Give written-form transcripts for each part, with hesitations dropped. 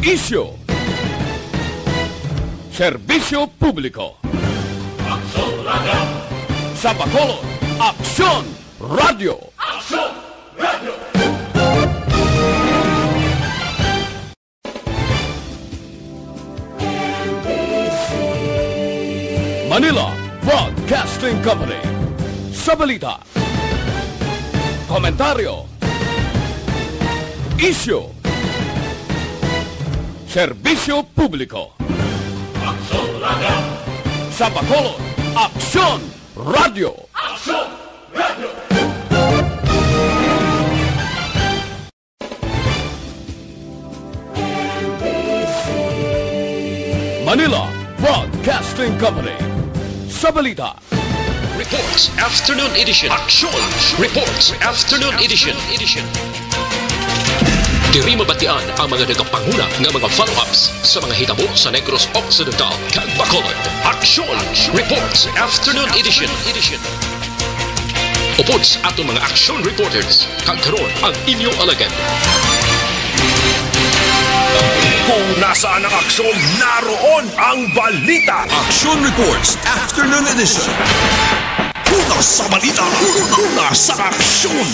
Isyu, serbisyo publiko. Aksyon Radio! Sa Bacolod, Aksyon Radio. Aksyon Radio! Manila Broadcasting Company. Sa balita, komentaryo, isyu, serbisyo publiko. Aksyon Radio! Sa Bacolod, Aksyon Radio. Aksyon Radio! Manila Broadcasting Company. Sa balita, Reports Afternoon Edition. Action! Reports Afternoon Edition. Diri mabatian ang mga nagapanguna ng mga follow-ups sa mga hitabo sa Negros Occidental kag Bacolod. Action! Reports Afternoon Edition. Upod sa ato mga action reporters, kag karon ang inyong alagad. Kung nasaan ang aksyon, naroon ang balita. Action Reports Afternoon Edition. Una sa balita, una sa aksyon.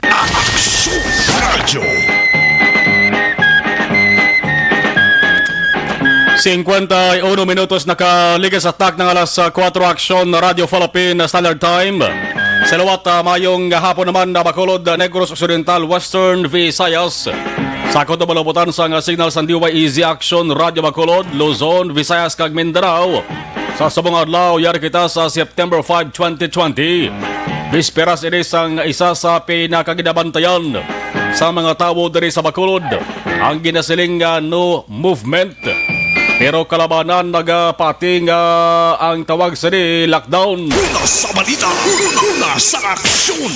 Aksyon Radio. 51 minutos nakaligas attack ng alas 4 aksyon na Radio Philippine Standard Time. Salawat mayong hapon naman na Bacolod, Negros Occidental, Western Visayas. Sakot na malabutan sa signal sa DYEZ Action Radio Bacolod, Luzon, Visayas kag Mindanao. Sa subong adlaw yari kita sa September 5, 2020. Bisperas ini sang isa sa pinakaginabantayan sa mga tao diri sa Bacolod, ang ginasiling no movement. Pero kalabanan nagapating ang tawag sa ni lockdown. Una sa balita, una sa aksyon.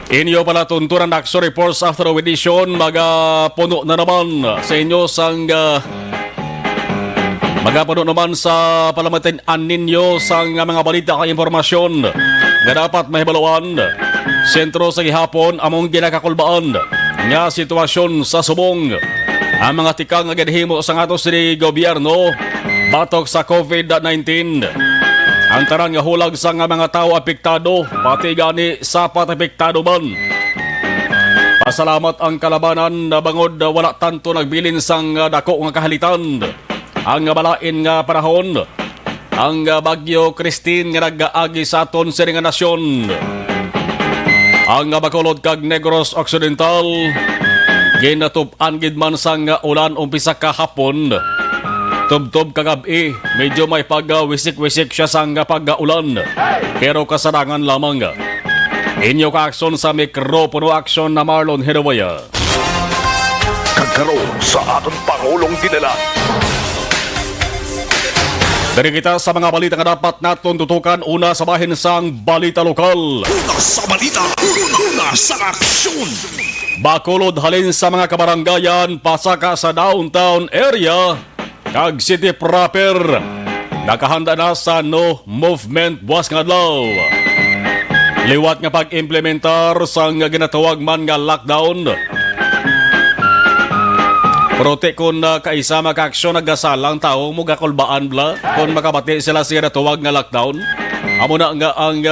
Inyo pala tunturan Action Reports After Edition. Magapuno na naman sa inyo sang magapuno naman sa palamatin-an ninyo sang mga balita kang impormasyon na dapat mahibaluan. Sentro sa gihapon among ginakakulbaan nga sitwasyon sa subong. Ang mga tikang agadhimo sa ato si gobyerno batok sa COVID-19. Ang tarang nga hulag sa nga mga tao apektado, pati gani sapat apektado man. Pasalamat ang kalabanan na bangod wala tanto nagbilin sang dako nga kahalitan. Ang balain nga panahon, ang Bagyo Christine nga nag-aagi sa aton sa nga nasyon. Ang Bacolod kag Negros Occidental ginatup-an gid man sang ulan umpisa kahapon. Tub-tub kagabi, medyo may pag-wisik-wisik siya sang pag-ulan. Pero kasarangan lamang. Inyo ka-aksyon sa mikropono aksyon na Marlon Hirawaya. Kagkaroon sa aton Pangulong dinala. Dari kita sa mga balita nga dapat naton tutukan. Una sa bahin sang balita lokal. Una sa balita, una sa aksyon. Bacolod halin sa mga kabarangayan pasaka sa downtown area kag city proper. Nakahanda na sa no movement buwas nga adlaw. Liwat nga pag-implementar sang ginatawag man nga lockdown. Prote kon kaisama ka aksyon nagasalang tao mo gakulbaan bla kon makabati sila sa ginatawag nga lockdown. Amo na nga ang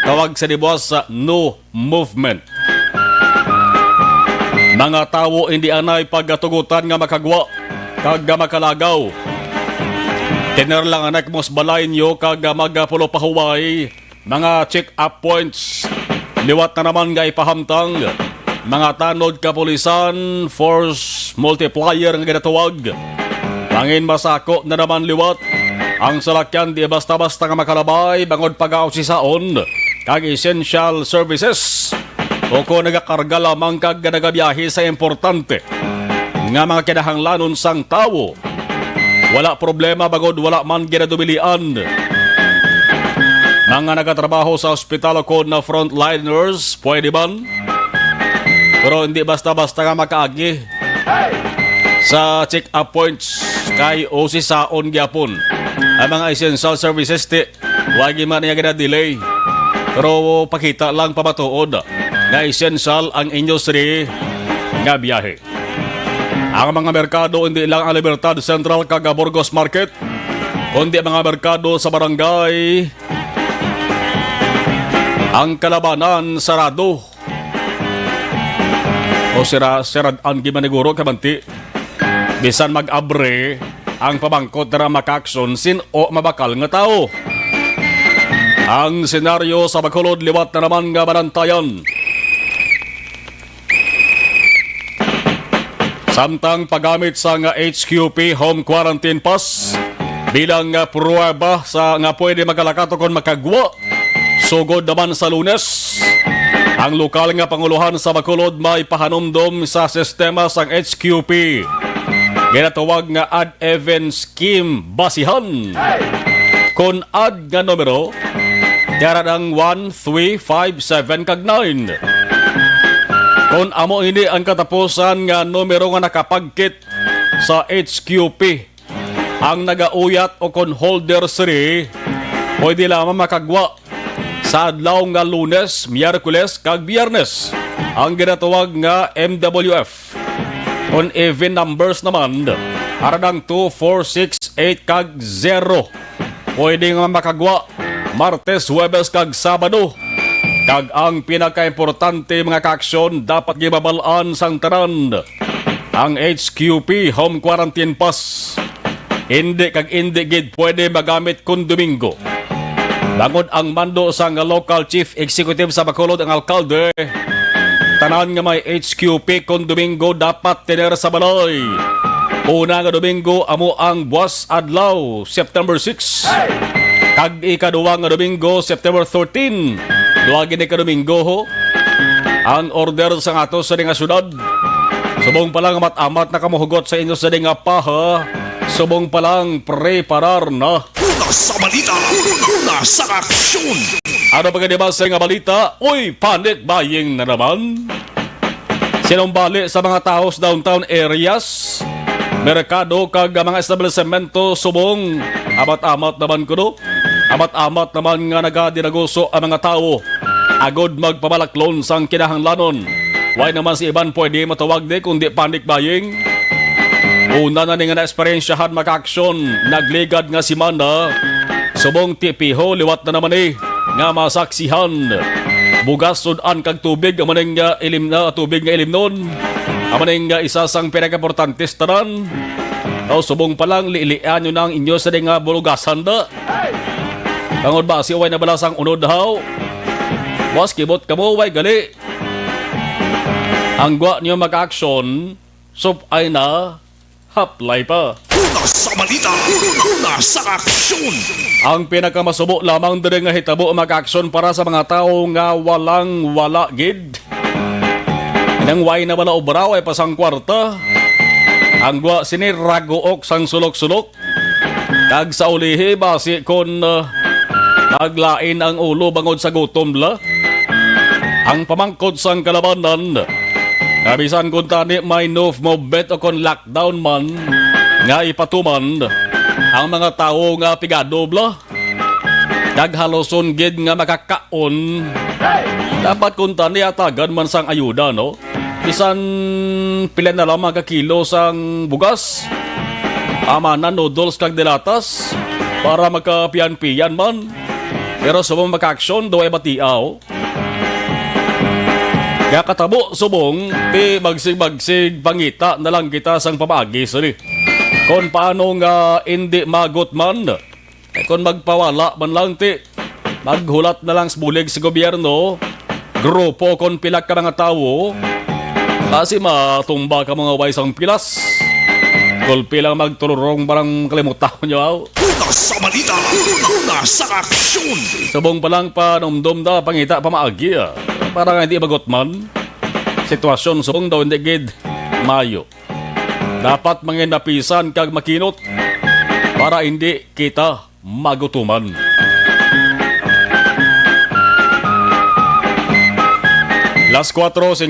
tawag sa dibuwas sa no movement. Mga tao hindi anay pagatugutan nga makagwa kag makalagaw. Tener lang anak mos balay nyo kag magapulo pahuway. Mga check-up points. Liwat na naman nga ipahamtang. Mga tanod kapulisan, force multiplier nga ginatawag. Pangin masako na naman liwat. Ang salakyan di basta-basta nga makalabay bangod pag-ausisaon kag essential services. O kung nagakarga lamang kag nagabiyahe sa importante nga mga kinahanglanon sang tao. Wala problema bagod wala man ginadubilian. Mga nagatrabaho sa ospital ko na frontliners, pwede man? Pero hindi basta-basta nga makaagi. sa check-up points kay OC saon gyapon. Ang mga essential services ti wag man niya delay. Pero pakita lang pamatuod nga essential ang industry nga biyahe. Ang mga merkado hindi lang ang Libertad Central kag Burgos Market, kundi mga merkado sa barangay ang Kalabanan sarado. O sirad-an gimaniguro kabanti. Bisan mag-abre ang pamangkot na makaksyon sin o mabakal nga tao. Ang senaryo sa Bacolod liwat na naman nga banantayan. Samtang paggamit sa nga HQP Home Quarantine Pass bilang nga pruweba sa nga pwede magalakato kon makagwa. Sugod naman sa Lunes, ang lokal nga panguluhan sa Bacolod may pahanumdom sa sistema sang HQP. Ginatawag nga ad-even scheme basihan. Kung ad nga numero, tiyaran ang 1, 3, 5, 7 kag 9. Kung amo ini ang katapusan nga numero nga nakapagkit sa HQP, ang nagauyat o kon holder 3, pwede lamang makagwa sa adlaw nga Lunes, Miyerkules kag Biyernes. Ang ginatawag nga MWF. On even numbers naman, aradang 2, 4, 6, 8 kag 0. Pwede nga makagwa Martes, Huwebes kag Sabado. Kag ang pinaka-importante mga kaaksyon dapat gibabalaan sang tanan. Ang HQP Home Quarantine Pass. Hindi kag hindi gid pwede magamit kun Domingo. Bangod ang mando sang local chief executive sa Bacolod ang alkalde, tanan nga may HQP kon Domingo dapat tiner sa balay. Una nga Domingo amo ang buwas adlaw, September 6. Kag ikaduwa nga Domingo, September 13. Duwagin ni ka Domingo ho. Ang order sa nga to sa nga syudad. Subong pa lang amat-amat na kamuhugot sa inyo sa nga paha. Subong pa lang preparar na. Una sa balita, una sa aksyon. Ano pa ganyan ba sa nga balita? Uy, panic buying na naman. Sinumbali sa mga tao sa downtown areas, merkado kag mga establishmento subong amat-amat naman kuno. Amat-amat naman nga nagadinaguso ang mga tao. Agod magpabalaklon sang kinahanglanon. Why naman si Iban pwede matawag di kundi panic buying? Una na nga na-esperensyahan makaaksyon, nagligad nga si Manda. Subong tipiho, liwat na naman nga masaksihan. Bugas sudan kag tubig, amaning nga ilim na tubig nga ilim nun. Amaning nga isa sang pinakaportantes tanan. O subong palang liilian nyo na ang inyo sa nga bulugasan da. Tangod ba si Uway na balasang unod haw? Boss, kibot ka mo, Uway, gali. Ang gwa nyo mag-aksyon, sup ay na haplay pa. Una sa balita, una sa aksyon. Ang pinakamasubo lamang din nga hitabo mag-aksyon para sa mga tao nga walang wala gid. Nang way na wala obraw ay pasang kwarta. Ang gwa siniragook sang sulok-sulok. Kag sa ulihi basi kon maglain ang ulo bangod sa gutom la. Ang pamangkod sang Kalabanan, kabisan kung tani may movement o kon lockdown man, nga ipatuman ang mga tao nga pigado bla. Naghaloson gid nga makakaon. Dapat kung tani atagan man sang ayuda, no? Bisan pila na lang mga kilo sang bugas. Amanan noodles kag dilatas para magkapian-pian man. Pero subong maka-aksyon do ay batiaw. Kaya katabo subong, ti bagsig-bagsig pangita na lang kita sang pamagi sali. Kung paano nga hindi magot man, kung magpawala man lang ti, maghulat na lang sa bulig sa gobyerno, grupo kung pilak ka mga tao, kasi matumba ka mga waisang pilas. Gulpi lang magtururong parang kalimutan nyo. Una sa balita, una sa aksyon. Subong pa lang pa numdum da pangita pamaagi. Para nga hindi bagot man. Sitwasyon subong daw hindi gid mayo. Dapat mga napisan kag makinot para hindi kita magutuman. Las 4:59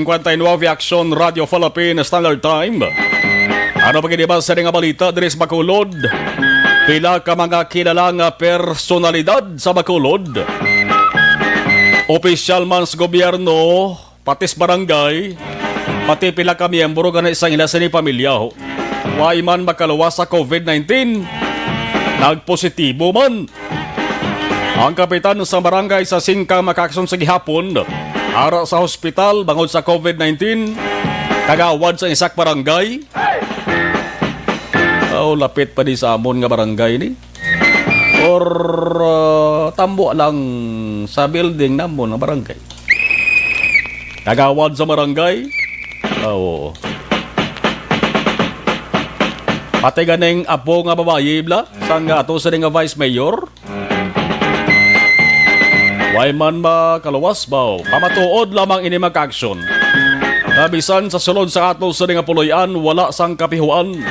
Action Radio Philippine Standard Time. Ano pagkiniba sa nga balita diri sa Bacolod? Pila ka mga kilalang personalidad sa Bacolod. Opisyal man sa gobyerno, pati sa barangay, pati pila ka miyembro ka na isang ilasan ni pamilya ho. Way man makaluwas sa COVID-19, nagpositibo man. Ang kapitan sa barangay sa Singkang makakson sa gihapon, ara sa hospital bangod sa COVID-19, kagawad sa isak barangay. Lapit pa di sa amon nga barangay ni. Or tambo lang sa building namon nga barangay. Kagawad sa barangay. Pati ganing apo nga babayi bla sang ato sa nga vice mayor. Way man makaluwas ba? Pamatuod lamang ini mag-action. Nabisan sa sulod sa ato sa nga puloyan, wala sang kapihuan.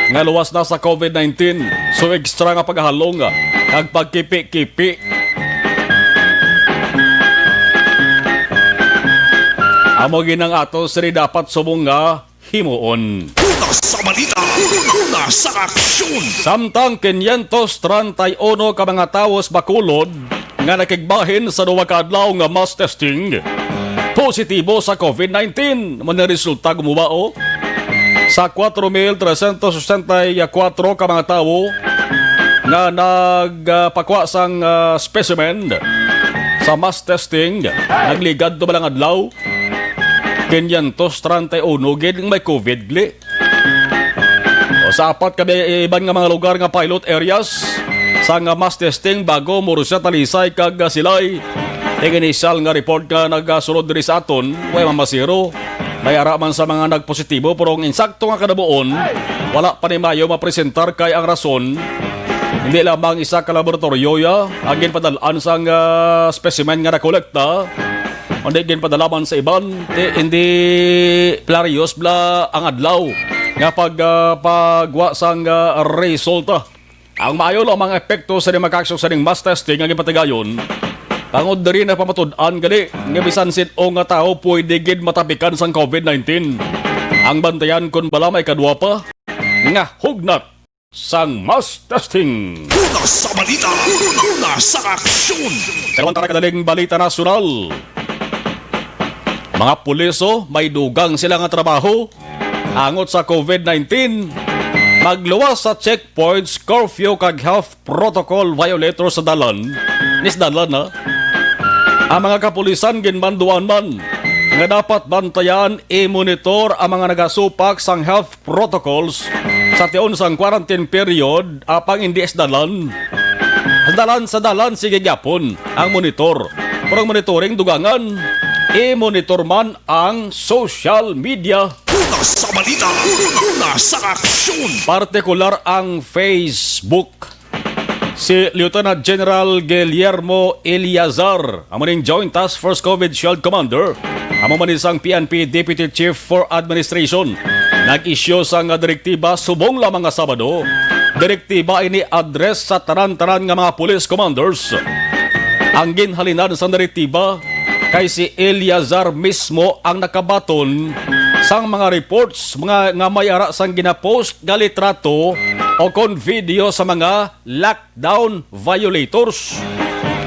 Nga luwas na sa COVID-19, so ekstra nga paghahalong kag pagkipi-kipi. Amo ginang ato siri dapat subong nga himuon. Una sa balita, una sa aksyon. Samtang 531 ka mga tawo sa Bacolod nga nakigbahin sa duwa ka adlaw nga mass testing, positibo sa COVID-19 mo na resulta gumubao. Sa 4,364 ka mga tawo nga nagpakwa sang specimen sa mass testing, nagligad do balang adlaw 531 gid may COVID gli. Sa apat ka iban nga mga lugar nga pilot areas sa nga mass testing bago muro siya talisay kag silay. Initial nga report nga nagasulod diri sa aton, way mamasiro. May ara man sa mga nagpositibo pero ang insakto nga kadabuon, wala pa ni mayo mapresentar kay ang rason. Hindi lamang isa ka laboratorio ang ginpadalaan sa specimen nga nakolekta. Hindi ginpadalaman sa iban, hindi plarios bla ang adlaw nga pagwa sang resulta. Ang maayo lang mga epekto sa makakso sa ning mass testing ang ginpatigayon. Pangod na rin na pamatud-an gali, nga bisan sin o nga tao pwede gid matapikan sang COVID-19. Ang bantayan kun bala may kadwa pa, nga hugnat sang mass testing. Una sa balita, una sa aksyon. Dalawang kadaling balita nasyonal. Mga puliso, may dugang sila nga trabaho, angot sa COVID-19, magluwas sa checkpoints, curfew kag health protocol violator sa dalan. Nisdalan na. Ang mga kapulisan ginbanduan man nga dapat bantayan i-monitor ang mga nagasupak sang health protocols sa tiyon sang quarantine period apang hindi isdalan. Sa dalan sige gyapon ang monitor. Pero ang monitoring dugangan, i-monitor man ang social media. Una sa balita, una sa aksyon. Partikular ang Facebook. Si Lieutenant General Guillermo Eliazar, ang maning Joint Task Force COVID Shield Commander, ang manisang PNP Deputy Chief for Administration, nag-issue sa nga direktiba subong lamang nga Sabado. Direktiba ini address sa tanan-tanan nga mga police commanders. Ang ginhalinan sa direktiba kay si Eliazar mismo ang nakabaton sang mga reports nga may ara sang ginapost nga litrato o kon video sa mga lockdown violators.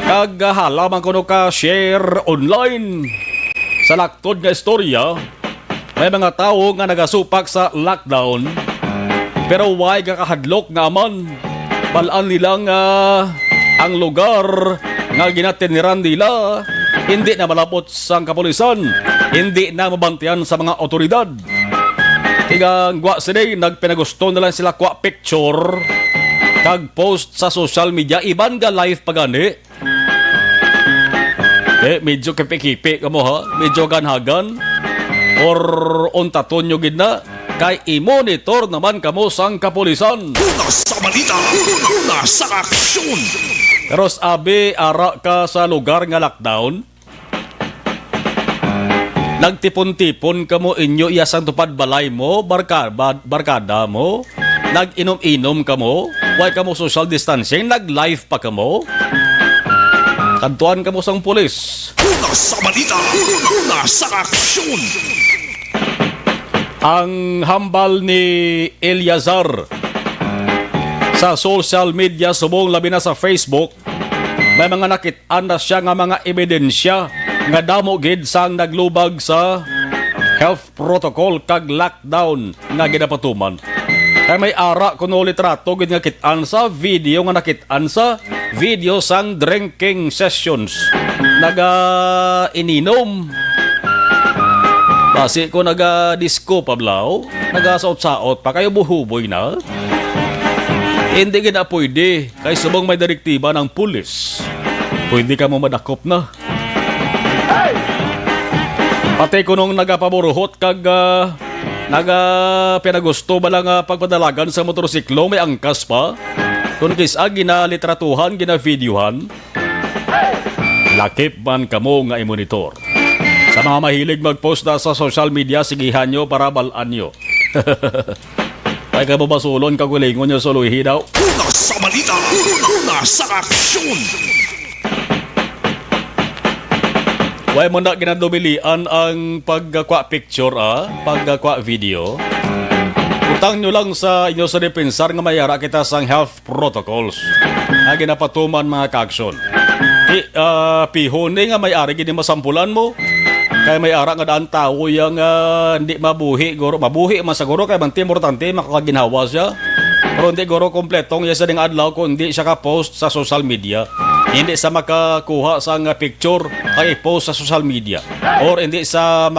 Kagahala man kuno ka share online sa laktod nga istorya. May mga tao nga nagasupak sa lockdown pero why kakahadlok nga man balaan nilang ang lugar nga ginatiniran nila hindi na malapot sang kapulisan, hindi na mabantiyan sa mga otoridad. Tigang gwa sila, nagpinagusto na lang sila kwa picture kag post sa social media, iban ga live pagani. Medyo kipi-kipi ka mo ha, medyo ganhagan or ontaton nyo gid na kay i-monitor naman kamo sang kapulisan. Una sa balita, una sa aksyon. Pero sabi, ara ka sa lugar nga lockdown, nagtipon-tipon ka mo inyo iyasang tupad balay mo, barkada mo, nag-inom-inom ka mo, why ka mo social distancing, nag-live pa ka mo, kantuan ka mo sang pulis. Una sa balita, una sa aksyon. Ang hambal ni Eliazar sa social media, subong labi na sa Facebook, may mga nakit-an na siya nga mga ebidensya nga damo gid sang naglubag sa health protocol kag lockdown nga ginapatuman. Kay may ara kuno litrato gid nga kit-an sa video nga nakit-an sa video sang drinking sessions. Naga ininom. Basi ko naga-disco pablaw, naga-saot-saot pa kayo buhuboy na. Hindi ka na pwede, kay subong may direktiba ng pulis. Pwede ka mo madakop na. Pati ko nung nagapaburuhot kag pinagusto ba lang pagpadalagan sa motorsiklo, may angkas pa. Kung kisa ginalitratuhan, ginavideohan, lakip man kamo nga i-monitor. Sa mga mahilig mag-post na sa social media, sigihan nyo para balaan nyo. Ay ka babasulon, kagulingon nyo suluhi daw. Una sa balita, una sa aksyon. Way mo na ginadumilian ang pagkakwa picture, pagkakwa video. Utang nyo lang sa inyo sa depensar nga mayara kita sang health protocols na ginapatuman mga ka-aksyon. Pihone nga may-ari gini masampulan mo. Kaya may ara nga daan tao yung hindi mabuhi, goro. Mabuhi man sa goro, kaya bang importante makakaginhawa siya. Pero hindi goro kompletong yung sa ding adlaw kung hindi siya ka-post sa social media. Hindi sa makakuha sa picture ay post sa social media. Or hindi sa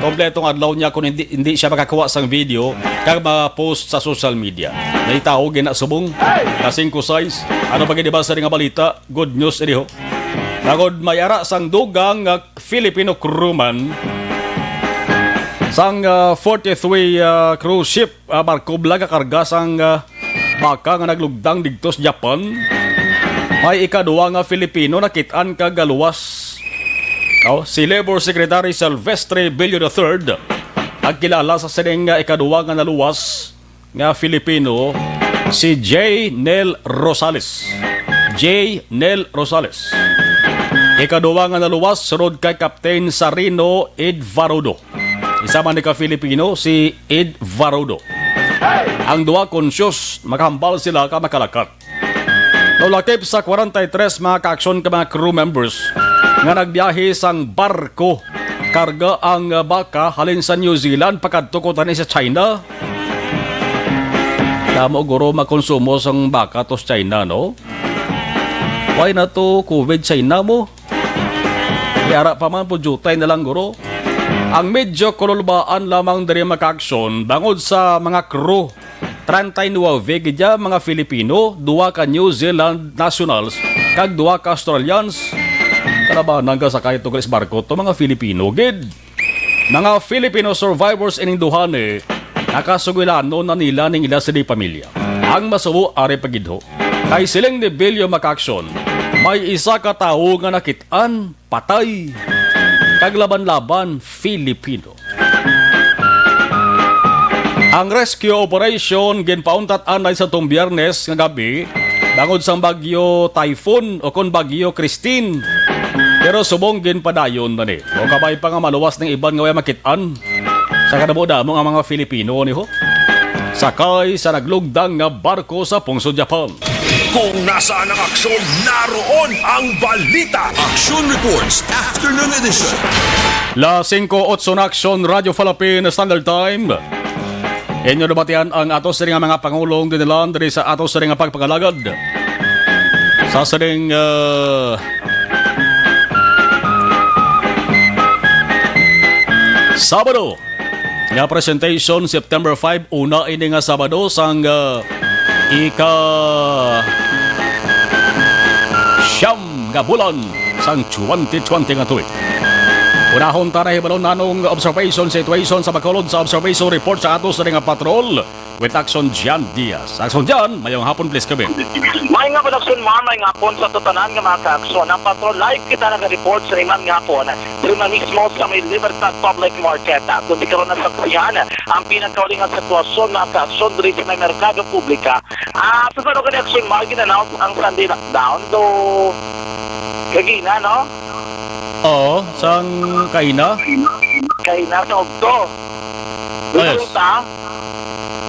kompletong adlaw niya kung hindi siya makakuha sa video kaya ma-post sa social media. May tao ginasubong, kasing size. Ano ba ba sa ring balita? Good news, iniho. Nagod mayara sang dugang Filipino crewman sang 43 cruise ship barko blaga karga sang baka nga naglugdang digto sa Japan. May ikaduwa nga Filipino nakit-an kagaluwas. Si Labor Secretary Silvestre Bilio III nagkilala sa sining ikaduwa nga naluwas nga Filipino si J. Nel Rosales. J. Nel Rosales. Ikaduwa nga naluwas sunod kay Captain Sarino Ed Varudo. Isa man ni ka-Filipino si Ed Varudo. Ang duwa konsyos, makahambal sila ka makalakat. Naulakip sa 43 mga ka-aksyon ka mga crew members nga nagbiyahe sang barko. Karga ang baka halin sa New Zealand pagkatukutan sa China. Damo guro makonsumo sang baka to sa China, no? Why na to COVID China mo? Yara pa man po jutay na lang guro. Ang medyo kululbaan lamang dari maka-aksyon bangod sa mga crew 39 gidya mga Filipino, 2 ka New Zealand nationals kag 2 ka Australians. Kanabanan ka sa kahit tugalis barko to mga Filipino gid. Mga Filipino survivors ining duhane nakasugilano na nila ning ila sa di pamilya. Ang masubo are pagidho. Kay siling ni Bilyo maka-aksyon, may isa ka tao nga nakit-an patay. Kaglaban-laban Filipino. Ang rescue operation ginpauntat anay sa tong Biyernes nga gabi bangod sang bagyo Typhoon o kon bagyo Christine. Pero subong ginpadayon na ni. O kabay pa nga maluwas ng iban nga way makit-an sa kadamo-damo ang mga Filipino ni ho. Sakay sa naglugdang nga barko sa Pungso, Japan. Kung nasaan ang aksyon, naroon ang balita. Action Reports Afternoon Edition. La 5:08 na aksyon, Radio Philippine Standard Time. Inyo nabatian ang atos sa mga pangulong dinilan dari sa atos sa nga pagpagalagad. Sa saring Sabado nga presentation September 5 una ini nga Sabado sang siyam nga bulan sang 2020 nga tuig. Unahon taray balon nanong observation situation sa Bacolod sa observation report sa atos sa nga patrol with Action Jan Diaz. Action Jan, mayong hapon please kami. May nga production may nga hapon sa tutanan nga mga ka-aksyon. Ang patrol live kita nag-report sa iman nga hapon. Prima mismo sa may Libertad Public Market. Kung di karoon na sa kuyan, ang pinagkaulingan sitwasyon mga ka-aksyon dito sa may Merkado Publika. Sa pero ka-aksyon, mga ginanaw ang Sunday lockdown. Do kagina, no? Oo, sang kaina? Kaina sa Ogdo. Yes.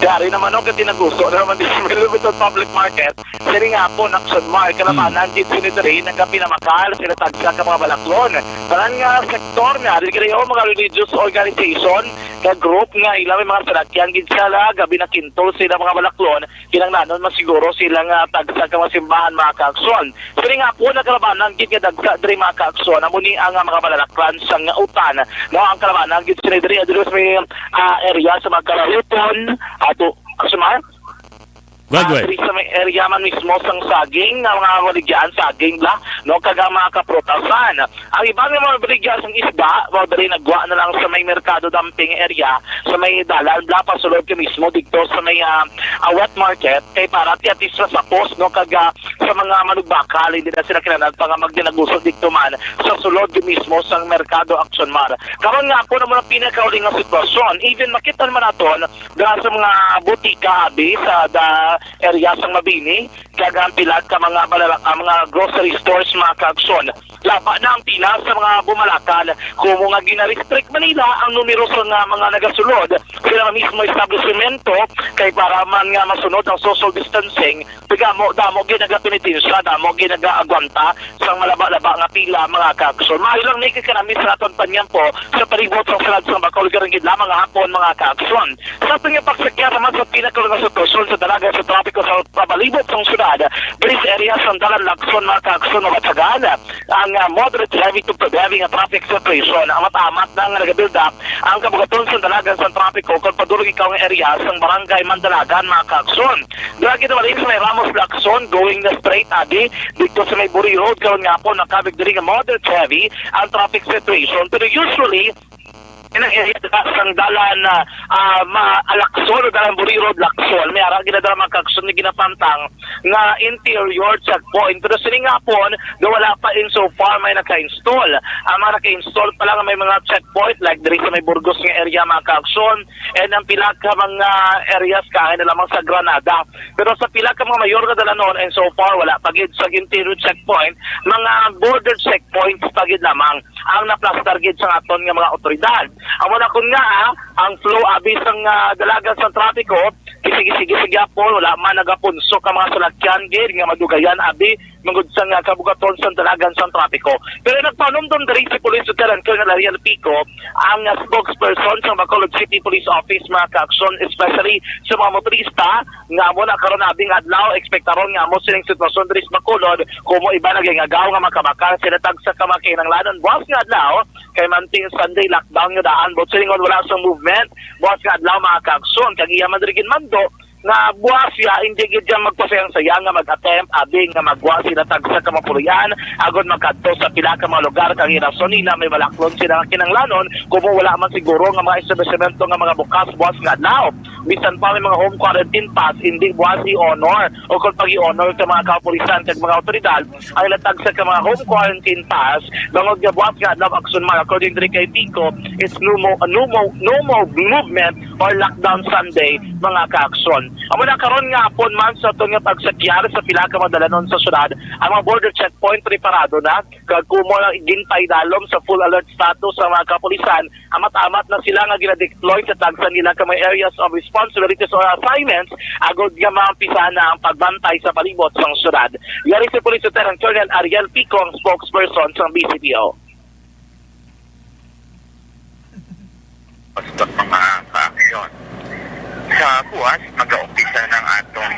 Dari naman ako tinagusto na naman din sa Limited Public Market. Sili nga po, Action Mark, kalabanan dito sinidari, nagkapinamakal, sila tagsa ka mga balaklon. Tanan nga sektor nga, rin mga religious organization, ka group nga, ilang may mga salakyan, ginsala, gabi na kintol sila mga balaklon, kinangnanon masiguro sila nga tagsa ka mga simbahan mga kaaksyon. Sili nga po, nagkalabanan, gitagsa dari mga kaaksyon, amuni ang mga balalaklan sa nga utan. No, ang kalabanan, sinidari, adros may area sa mga karahuton, ato, Aksumar? Graduate. Sa may area man mismo sang saging, nga mga baligyan saging la, no, kaga mga kaprotasan. Ang ibang mga baligyan sang isda, mga dali nagwa na lang sa may merkado dumping area, sa may dalan, bla pasulod ka mismo dito sa may wet market, kay para tiatis sa post, no, kaga sa mga manugbakal, hindi na sila kinanad pa nga magdinagusod dito man, sa sulod ka mismo sang merkado Action Mar. Karon nga po naman ang pinakauling nga sitwasyon, even makita naman naton, dahil sa mga butika, abi, sa area sang Mabini, kagampilag ka mga mga grocery stores mga kaaksyon. Laba na ang pila sa mga bumalakal kung mga gina-restrict Manila ang numero sa mga nagasulod. Sila mismo establishmento kay para man nga masunod ang social distancing, damo ginagapinitinsya, damo ginagaagwanta sa malaba-laba nga pila mga kaaksyon. Mahilang nakik ka namin sa aton panyan po sa palibot sa salad sa Bacolod Garangid lamang nga hapon mga kaaksyon. Sa ating pagsakya naman sa pinakalang sitwasyon sa dalaga sa trapiko sa pabalibot ng syudad, Bris area sa Dalan Lacson, mga kaaksyon na matsagan, ang moderate heavy to heavy nga traffic situation, ang matamat na nga nag-build up, ang kabugaton sa dalagan sa trapiko, kung padulog ikaw ng area sa barangay Mandalagan, mga kaaksyon. Dragi na maling sa may Ramos Lacson, going na straight adi, dito sa may Buri Road, karon nga po, nakabig din nga moderate heavy, ang traffic situation, pero usually, inang area sang dalan Alakson o dalan Buri Road Lacson may ara ginadala mga kaaksyon ni ginapantang nga interior checkpoint pero sini nga po wala pa in so far may naka-install ang mga naka-install pa lang may mga checkpoint like diri sa may Burgos nga area mga kaaksyon and ang pila ka mga areas kain na lamang sa Granada pero sa pila ka mga mayor nga dalanon and so far wala pagid sa interior checkpoint mga border checkpoints pagid lamang ang na-plaster gid sa aton nga mga otoridad. Amo na kun nga ang flow abi sang dalagan sa trapiko kisig-sige po wala man nagapunso ka mga salakyan gid nga madugayan abi mangud sang kabugaton sa dalagan sa trapiko. Pero nagpanumdum diri si Police Lieutenant Colonel Ariel Pico ang spokesperson sa Bacolod City Police Office mga kaaksyon especially sa mga motorista nga mo na karon abing adlaw ekspektaron nga mo sining sitwasyon diri sa Bacolod kumo iba nagingagaw nga makabakal sila tagsa ka makinanglanon buwas nga adlaw kay manting Sunday lockdown nga daan but silingon wala sa movement buwas nga adlaw mga kaaksyon kag iya madrigin mando nga buwas ya hindi gid jam magpasayang-sayang nga mag-attempt abi nga magwa sila tagsa ka mapuruyan agod magkadto sa pila ka mga lugar kag rason nila may balaklon sila nga kinanglanon kumo wala man siguro nga mga establishmento nga mga bukas buwas nga adlaw bisan pa may mga home quarantine pass hindi buwas i-honor o kung pag-i-honor ka mga kapulisan kag mga otoridad ang ilatagsa ka mga home quarantine pass bangod nga buwas nga adlaw Action Mar according to kay Pico it's no more movement or lockdown Sunday mga kaaksyon. Amo na karon nga hapon man sa aton nga pagsakyar sa pila ka madalanon sa syudad ang mga border checkpoint preparado na kag kumo lang gintay dalom sa full alert status sa mga kapulisan amat-amat na sila nga gina-deploy sa tagsa nila ka may areas of responsibilities or assignments agod nga maampisa na ang pagbantay sa palibot sa syudad. Yari si Police Lieutenant Colonel Ariel Pico ang spokesperson sa BCPO. Basta mga ka-aksyon. Sa buwas, mag-aumpisa ng atong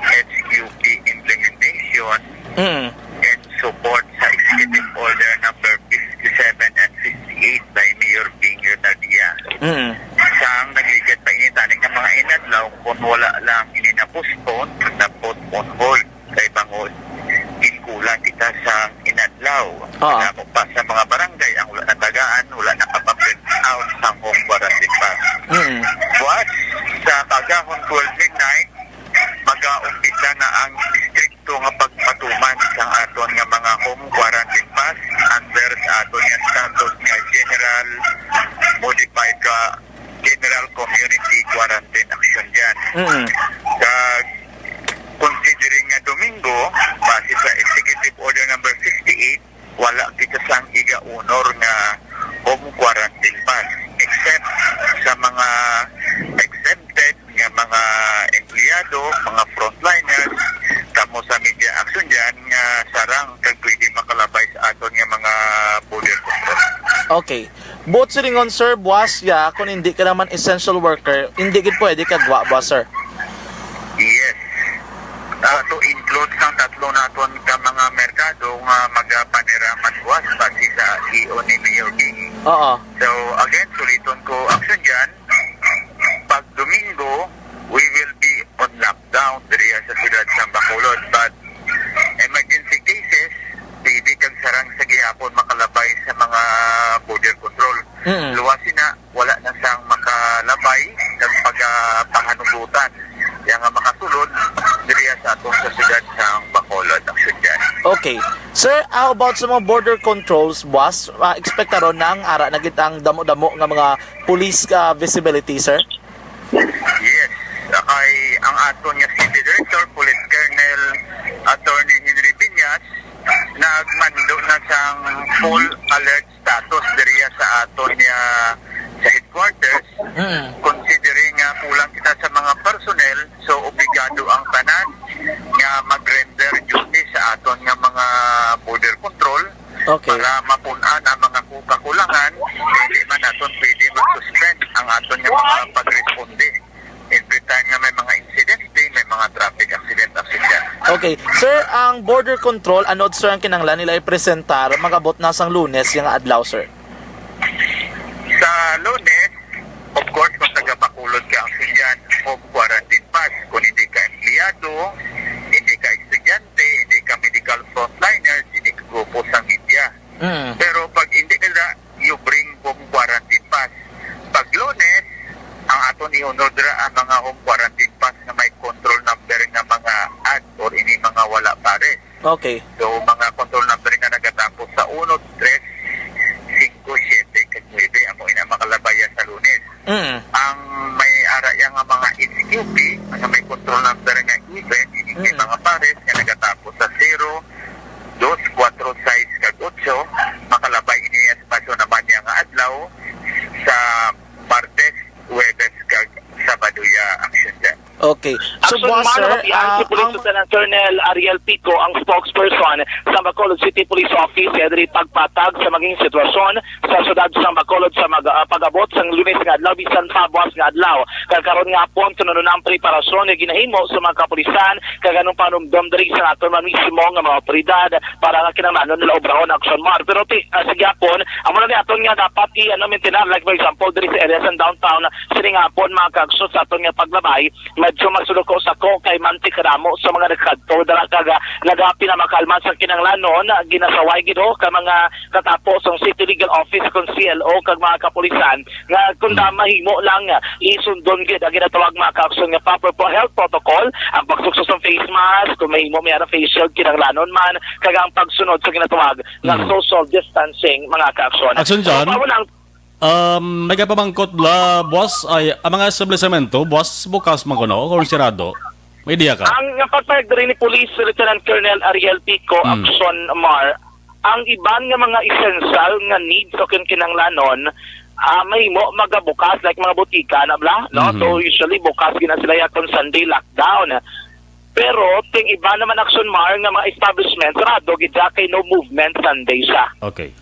HQP implementation and support sa Executive Order number 57 and 58 by Mayor Bing Retardia. Sang nagligat pa initanik ng mga inadlaw kung wala lang ininapospon na put on hold kay bangod inkulang kita sa inadlaw. Namo pa sa mga barangay ang wala natagaan, wala nakapaprint out sa home quarantine pass. Buwas, sa kagahon 12 midnight, mag-aumpisa na ang distrikto nga pagpatuman sa aton nga mga home quarantine pass under sa aton nga status nga general modified general community quarantine action dyan. Considering nga Domingo, base sa Executive Order number 58, wala kita sang iga-honor nga home quarantine pass except sa mga Okay. Both silingon, sir, buwas ya, kung hindi ka naman essential worker, hindi gid pwede kagwa, buwas, sir. Yes. To include sang tatlo naton ka mga merkado nga magapaniraman buwas pati sa CEO ni Mayor King. Oo. So again, suliton ko action dyan. Pag Domingo, we will be on lockdown diriya sa siyudad ng Bacolod. But emergency cases, pwede kang sarang sa gihapon makalabay sa mga border control. Luwasin na, wala na siyang makalabay ng pagpanganugutan. Yang nga makasulod, diriya sa atong sa siyudad ng Bacolod ang siyudad. Okay. Sir, how about sa mga border controls, boss? Expect ron na ang ara na gitang damo-damo nga mga police visibility, sir? Yes. Kay ang aton nga City Director, Police Colonel Attorney Henry Binyas, nagmando na siyang full alert status diriya sa aton nga sa headquarters. Considering nga kulang kita sa mga personnel, so obligado ang tanan nga mag-render duty sa aton nga mga border control. Okay. Para mapunan ang mga kakulangan, hindi man naton pwede mag-suspend ang aton nga mga pag-responde. Every time nga may mga insidente, may mga traffic accident. Okay. Sir, ang border control, anod, sir, ang kinanglan nila i-presentar, magabot na sang Lunes yung adlaw, sir? Sa Lunes, of course, kung taga-Bacolod ka ang sinyan, o quarantine pass. Kung hindi ka empleyado, hindi ka estudyante, hindi ka medical frontliners, hindi ka grupo sa media. Pero pag hindi ka na, you bring home quarantine pass. Pag Lunes, ang aton i-honordra ang mga home quarantine pass na may control number nga mga ad or ini mga wala pares. Okay. So, mga control number nga nagatapos sa 1, 3, 5, 7, 9, amo ina makalabaya sa Lunes. Ang may araya nga mga HQP, nga may control number nga event, may mga pares nga nagatapos sa 0, 2, 4, 6, kag 8, makalabay ini espasyo naman niya nga adlaw sa Martes, Huwebes, kag Sabado ya action dyan. Okay. So, boss, sir, ang Police Lieutenant Colonel Ariel Pico, ang spokesperson sa Bacolod City Police Office, edri pagpatag sa maging sitwasyon sa siyudad sa Bacolod sa pag-abot sa Lunes nga adlaw bisan pa buwas nga adlaw. Kagkaroon nga po sunod ang preparasyon nga ginahimo sa mga kapulisan kaganong panumdom diri sa aton man mismo nga mga otoridad para nga kinahanglan nila obrahon action mar. Pero sa gyapon, amo na aton nga dapat i-maintain like for example diri sa area sa downtown sini nga po mga kaaksyon sa aton nga paglabay medyo magsuloko sa ko kay Mantik Ramo sa mga nagkadto dara kaga nagapi na makalman sa kinanglanon ginasaway gid ka mga katapos ang City Legal Office kung CLO kag mga kapulisan nga kun mahimo lang isundon gid ang ginatawag mga kaaksyon nga proper health protocol ang pagsukso sa face mask kung mahimo may face shield kinanglanon man kag ang pagsunod sa ginatawag nga social distancing mga kaaksyon. Action dyan? May kapamangkot la, boss, ay ang mga establishmento, boss, bukas man ko no, kung sirado. May idea ka? Ang pagpayag rin ni Police Lieutenant Colonel Ariel Pico, Action Mar, ang iban nga mga essential nga needs o kinanglanon, may mo magabukas like mga butika na bla, no? So usually bukas gina sila yakon Sunday lockdown. Pero ting iba naman Action Mar nga mga establishment rado gid kay no movement Sunday siya. Okay.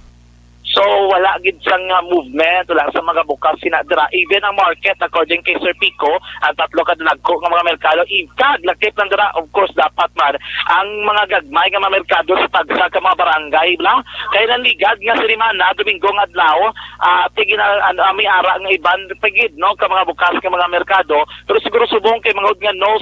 So wala gid sang movement wala sa mga bukas sinadra even ang market according kay Sir Pico ang tatlo ka dagko nga mga merkado ikag lakip lang dira of course dapat man ang mga gagmay nga mga merkado sa tagsa ka mga barangay bla kay nanligad nga Sirimana Domingo nga adlaw tigin ami ara nga iban pagid no ka mga bukas ka mga merkado pero siguro subong kay mga nga no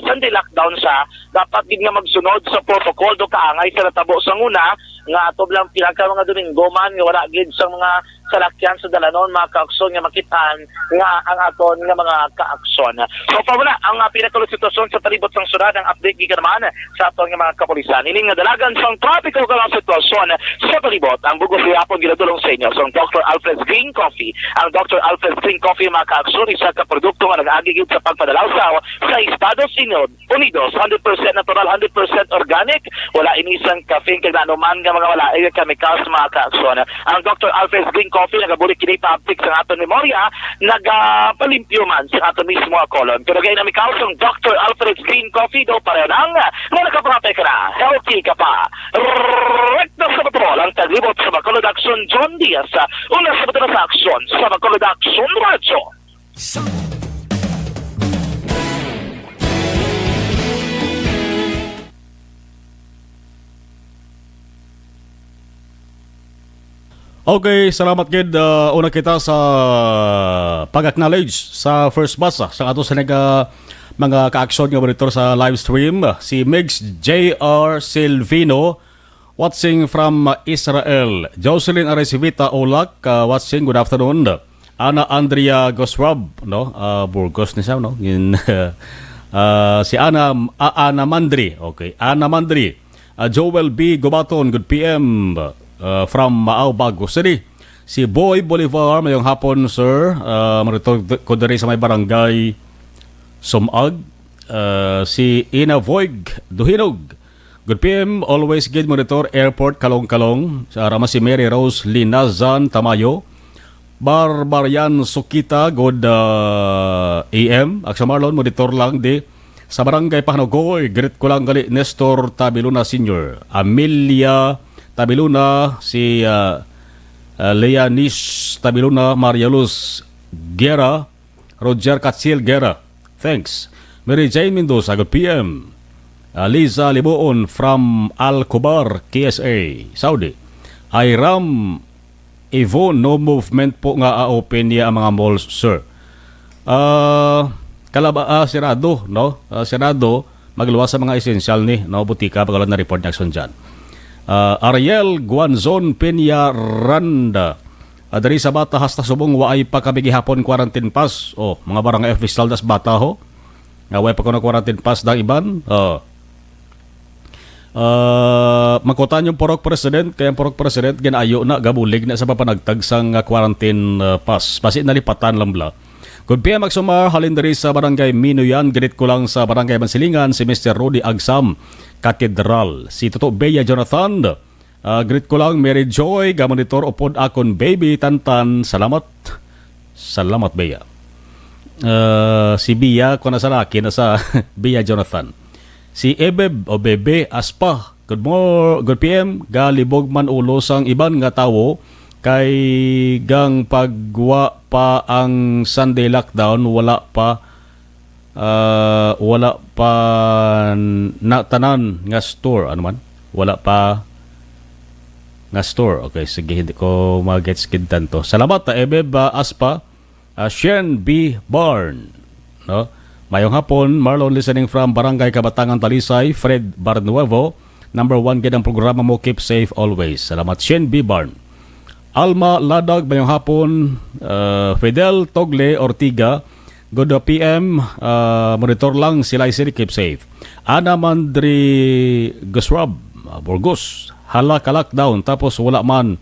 Sunday lockdown siya dapat gid nga magsunod sa protocol do kaangay sa natabo sa nguna nga ato lang pinaka mga Domingo man nga wala gid sa mga salakyan sa dalanon mga kaaksyon nga makitaan nga ang aton nga mga kaaksyon. So pamuna ang pinakaulong sitwasyon sa palibot sang syudad ang update gikan naman sa aton nga mga kapulisan. Ini nga dalagan sang tropical kalang sitwasyon sa palibot ang bugos gihapon ginadulong sa inyo sa Dr. Alfred Green Coffee. Ang Dr. Alfred Green Coffee mga kaaksyon isa ka produkto nga nag-agi gid sa pagpadalaw sa Estados Unidos 100% natural 100% organic wala inisang caffeine kag anuman nga mga wala ay chemicals mga kaaksyon. Ang Dr. Alfred Green Coffee Coffee nagabulik kini public sa aton memorya nagapalimpyo man sa aton mismo a colon. Pero gaya na may kausong Dr. Alfred's Green Coffee do pareho nang nakaprate ka na, healthy ka pa. Rekta sa patrol ang taglibot sa Bacolod Action John Diaz. Una sa patrol sa aksyon sa Bacolod Action Radio. Okay, salamat gid. Una kita sa pag-acknowledge sa first bus sa ato sa mga ka-aksyon nga monitor sa live stream. Si Migs J.R. Silvino watching from Israel. Jocelyn Aresivita Olak watching. Good afternoon. Ana Andrea Goswab, no? Burgos ni siya, no? Si Ana Mandri. Okay, Ana Mandri. Joel B. Gubaton, good PM. From Maaw, Bago City. Si Boy Bolivar, mayong hapon, sir. Marito ko dari sa may barangay Sumag. Si Ina Voig Duhinog. Good PM, always good monitor, airport, Kalong-Kalong. Sa Rama si Mary Rose Linazan Tamayo. Barbarian Sukita, good AM. Aksa Marlon, monitor lang di. Sa barangay Pahanogoy, greet ko lang gali Nestor Tabiluna Sr. Amelia Tabiluna, si Leanis Tabiluna, Maria Luz Guerra, Roger Katsil Guerra. Thanks. Mary Jane Mendoza, good PM. Liza Liboon from Al-Kubar, KSA, Saudi. Iram Evo, no movement po nga open niya ang mga malls, sir. Sirado, no? Sirado, magluwas sa mga esensyal ni, no? Butika, pagkalan na report na action dyan. Ariel Guanzon Peña Randa, dari sa bata hasta subong waay pa kami gihapon quarantine pass. Mga barangay official das bata ho nga waay pa kono quarantine pass dang iban. Makutan yung porok president, kaya yung porok president ginayo na gabulig na sa papanagtag sang quarantine pass basi nalipatan lambla. Good PM magsumar halin dari sa barangay Minoyan, ganit ko lang sa barangay Mansilingan si Mr. Rudy Agsam Katedral. Si Toto Bea Jonathan, greet ko lang Mary Joy, gamonitor upod akon baby Tantan. Salamat. Salamat Bea. Si Bea, kung nasa laki, nasa Bea Jonathan. Si Ebeb o Bebe Aspa, good PM, galibog man ulo sang iban nga tawo kay gang pagwa pa ang Sunday lockdown, wala pa na tanan nga store, ano man, wala pa nga store. Okay, sige, hindi ko mag-gets kintan to. Salamat ta Ebeb Aspa. Shen B. Barn, no? Mayong hapon, Marlon listening from Barangay Kabatangan Talisay. Fred Barnuevo, number 1 gid ang programa mo, keep safe always. Salamat Shen B. Barn. Alma Ladag, mayong hapon. Fidel Togle Ortiga, good PM, monitor lang sila isiri, keep safe. Ana Mandri Gusrab, Burgos, hala ka-lockdown tapos wala man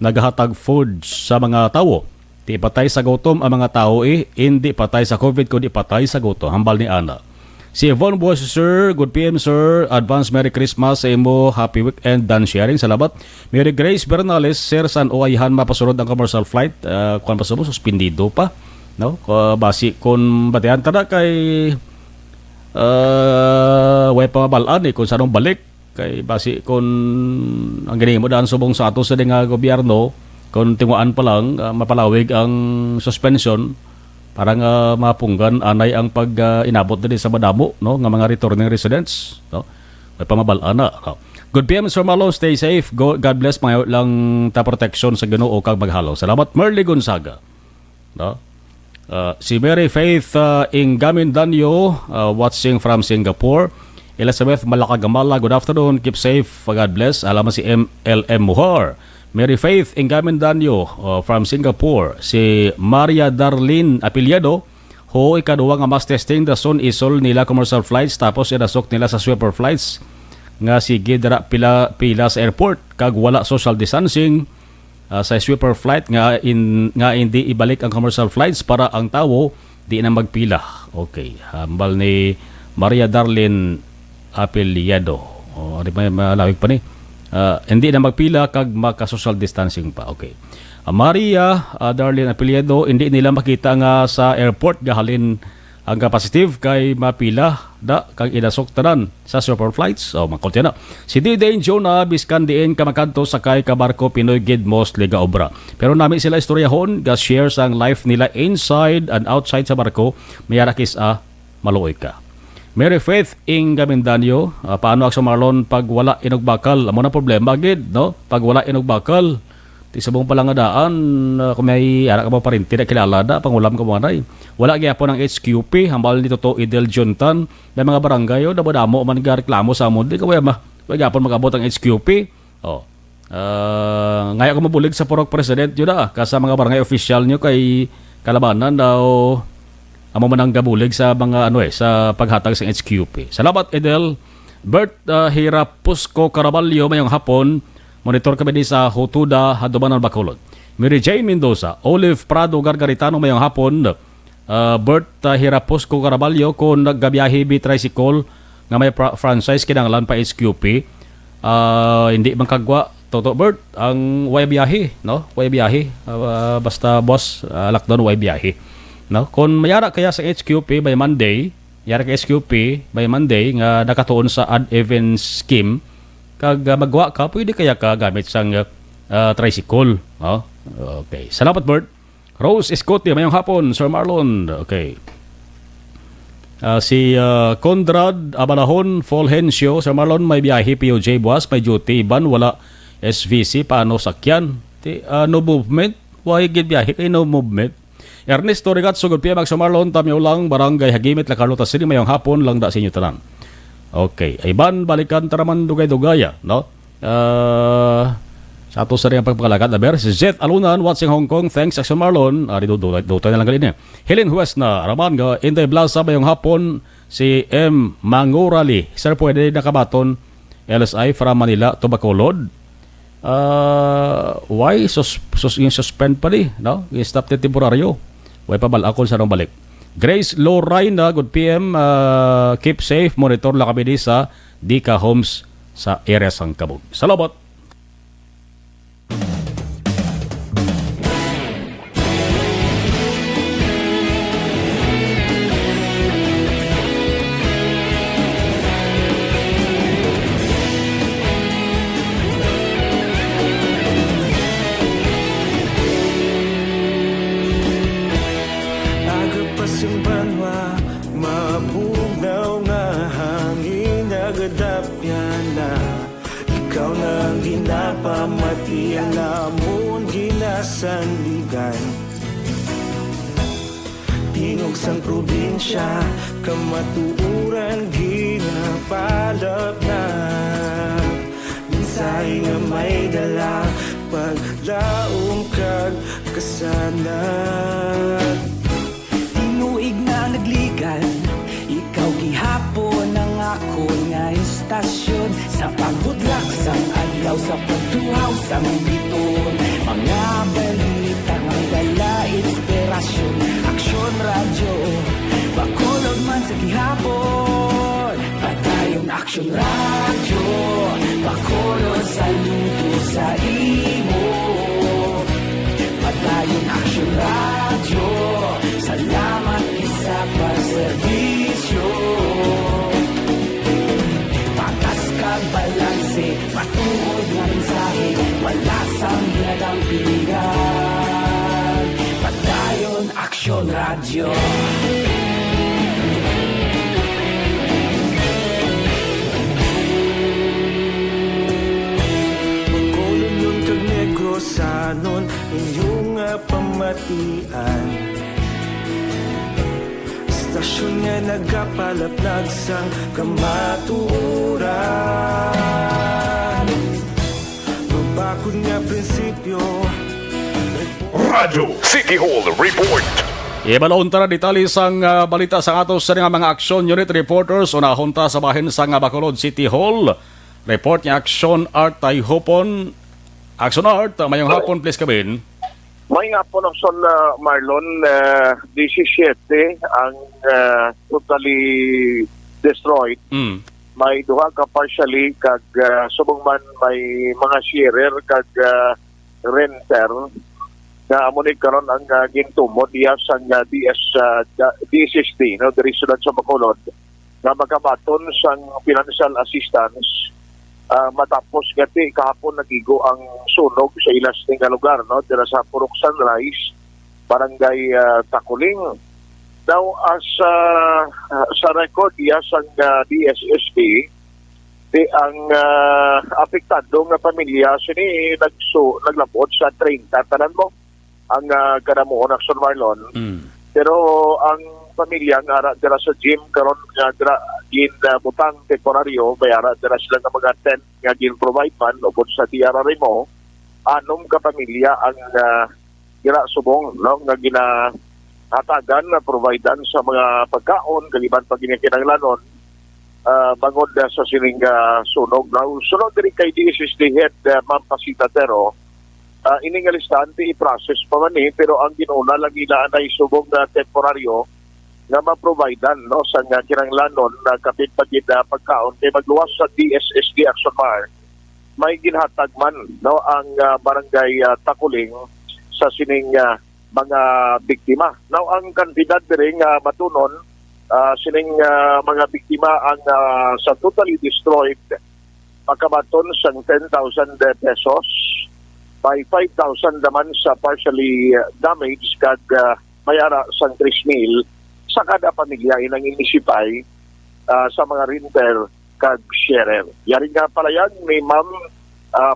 naghahatag food sa mga tao. Di patay sa gutom ang mga tao hindi patay sa COVID kundi patay sa gutom. Hambal ni Ana. Si Yvonne Boas, sir, good PM sir, advance Merry Christmas sa imo, happy weekend, done sharing, salamat. Mary Grace Bernales, sir, san oayhan mapasunod ang commercial flight, kung pa mo, suspendido pa, no? Basi kung batihan tada kay way pa mabalaan kung saan balik, kay basi kung ang ganyan mo daan subong sa ato sa nga gobyerno, kung tinguan pa lang, mapalawig ang suspension, parang mapunggan anay ang pag inabot din sa madamo, no, ng mga returning residents, no? May pamabalaan na. No? Good PM Sir Malo, stay safe. God bless, mga lang ta protection sa Ginoo kag maghalaw. Salamat Merly Gonzaga. No? Si Mary Faith Ingamin Danyo, watching from Singapore. Elizabeth Malakagamala, good afternoon. Keep safe. God bless. Alaman si MLM Muhar. Mary Faith Ingamin Danyo from Singapore. Si Maria Darlene Apiliado, ikaduwa nga mass testing dason isol nila commercial flights tapos inasok nila sa sweeper flights nga sige dara pila sa airport kag wala social distancing sa sweeper flight nga hindi ibalik ang commercial flights para ang tawo di na magpila. Okay, hambal ni Maria Darlene Apiliado. Ano ba malawig pa ni? Hindi na magpila kag maka-social distancing pa. Okay. Maria Darlene Apelyedo, hindi nila makita nga sa airport gahalin ang positive kay mapila da kang inasok tanan sa super flights. O makulti na. Si Didane Jonah biskan diin kamakanto sakay ka barko Pinoy Gid most liga obra. Pero nami sila istoryahon ga share sang life nila inside and outside sa barko. Mayarakis maluoy ka. Mary Faith ing Gamindanyo, paano Aksyon Marlon pag wala inugbakal? Amo na problema gid, no? Pag wala inugbakal, ti sabong palangadaan kung may ara ka mo pa rin tidak kilala da pangulam ka mo anay. Wala gyapon ang HQP hambal dito to Idel Juntan may mga barangay o damo man ga reklamo sa amon di ka wala gyapon magabot ang HQP. Ngaya ko mabulig sa Purok President yun kasa mga barangay official nyo kay kalabanan daw amo man ang gabulig sa mga sa paghatag sa HQP. Salamat Idel. Bert Hirapusco Caraballo mayong hapon. Monitor kami di sa Hutuda, Hadumanan, Bacolod. Mary Jane Mendoza, Olive Prado, Gargaritano, mayong hapon. Bert Hirapusco Caraballo, kung naggabiyahe bi tricycle, nga may franchise kinanglan pa HQP. Hindi man kagwa, Toto Bert, ang way biyahe, no? Way biyahe. Basta boss, lockdown, way biyahe. No? Kung mayara kaya sa HQP by Monday, yara ka HQP by Monday, nga nakatuon sa ad event scheme, kag magwa ka, pwede kaya ka gamit sang tricycle. Oh? Okay. Salamat, Bert. Rose Escote, mayong hapon, Sir Marlon. Okay. Si Conrad Abalahon, Fulgencio, Sir Marlon, may biyahe, POJ buwas, may duty, ban, wala SVC, paano sakyan? No movement? Why gid biyahe kay no movement? Ernesto Rigat, sugod PM, Sir Marlon, Tamyo lang, Barangay Hagimit, La Carlota City, mayong hapon, lang da sa inyo tanan. Okay. Iban, balikan taraman dugay-dugaya, no? Sa ato sa rin ang pagpagalakat na si Jet Alunan, watching Hong Kong, thanks Aksyon Marlon. Dutay na lang galing niya. Helen Hues na, Raman ga, Inday Blaza, mayong hapon, si M. Mangurali. Sir, pwede nakabaton, LSI from Manila to Bacolod. Why? Yung suspend pa di, no? Stop the temporaryo. Why pa balakol sa nang balik. Grace Lorraina, good PM, keep safe, monitor lang kami sa Dika Homes sa area sang Kabog. Salamat! Pamatian namon ginasandigan tingog sang probinsya kamatuuran ginapalap na minsay nga may dala paglaom kag kasanat tinuig na nagligan ikaw gihapon ang ako nga istasyon sa pagbudlak sang adlaw sa pagtuhaw sa biton mga balita ang dala inspirasyon Aksyon Radyo Bacolod man sa gihapon patayong Aksyon Radyo Bacolod saludo sa imo patayong Aksyon Radyo salamat isa pa serbisyo patas kag balanse matuod nga mensahe wala sang ginadang pilihan padayon Aksyon Radyo Bacolod nun kag Negros anon inyong pamatian Stasyon nga nagapalaplag sang kamatuuran Mabakod nga prinsipyo Radyo City Hall Report. Ibalon tara detalye sang balita sa atos sa mga aksyon unit reporters unahon ta sa bahin sang Bacolod City Hall. Report ni Aksyon Art Tayhopon. Aksyon Art, mayong hapon please kabin. May nga po ng Sol Marlon, 17 ang totally destroyed. May duha ka partially kag subong man may mga sharer kag renter. nga amo ni karon ang gintumod diya sa DSSD no diri sa Bacolod nga magkabaton sang financial assistance matapos gati kahapon nagigo ang sunog sa ilas ning lugar no dira sa Purok Sunrise, Barangay Takuling. Now as sa record diya sang DSSD ang apektado nga pamilya sini naglabot sa 30 tanan mo ang kadamuon Action Marlon. Pero ang pamilya nga ara dira sa gym karon nga dira butang temporaryo bayara dira sila nga mga tent nga gin-provide man ubod sa DRR mo, 6 ka pamilya ang dira subong no nga ginahatagan na providean sa mga pagkaon kaliban pag ginakinahanglanon bangod sa sining sunog. Now, sunod diri kay DSSD head Ma'am Pasita Tero, ining listahan i-process pa man pero ang ginuna lang ila ay subong na temporaryo nga ma-providean no sa kinahanglanon na kapit pagid pagkaon kay magluwas sa DSSD Action Mar. May ginhatag man no ang barangay Takuling sa sining mga biktima. Now ang kantidad diri nga matunon sining mga biktima ang sa totally destroyed pagkabaton sa 10,000 pesos by 5,000 naman sa partially damaged kag mayara sa 3,000 sa kada pamilya inang inisipay sa mga renter kag sharer. Yari nga pala yan ni Ma'am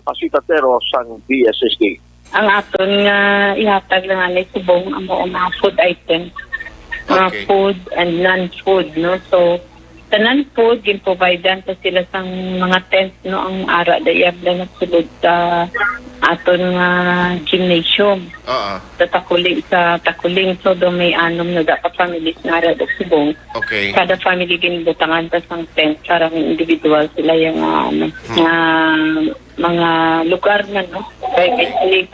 Pasita Tero sang DSSD. Ang aton nga ihatag lang alay subong ang mga food items. Okay. Food and non-food, no? So, sa non-food, gin-providean pa sila sa mga tent, no? Ang ara dayab na nagsulod sa aton nga gymnasium. Sa Takuling. So, do may 6 na dapat families na ara da subong. Okay. Kada family ginibutangan pa sang tent para individual sila yung mga lugar na, no? Privately.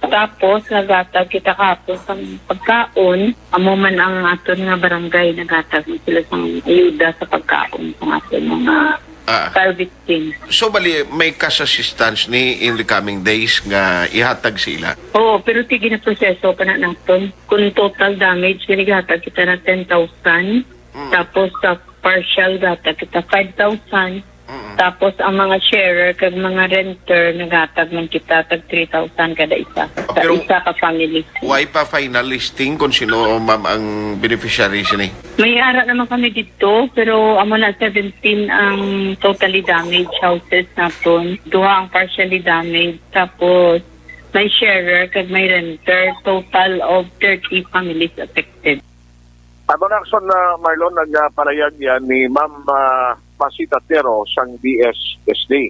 Tapos, nagatag kita kapos sa pagkaon. Amo man ang aton nga barangay, nagatag sila sa ayuda sa pagkaon sa aton mga service team. So, bali, may cash assistance ni in the coming days nga ihatag sila? Oo, pero tigil na proseso pa na natin. Kung total damage, ginigatag kita na 10,000. Tapos, sa partial gatag kita 5,000. Tapos ang mga sharer kag mga renter nagatag man kita tag 3,000 kada isa. Pero, isa ka family. Why pa final listing kung sino ma'am ang beneficiaries ni? May ara naman kami dito pero amo na 17 ang totally damaged houses naton. 2 ang partially damaged. Tapos may sharer kag may renter, total of 30 families affected. Abang action na Marlon nagparayag yan ni Ma'am Pasita Tero sang DSSD.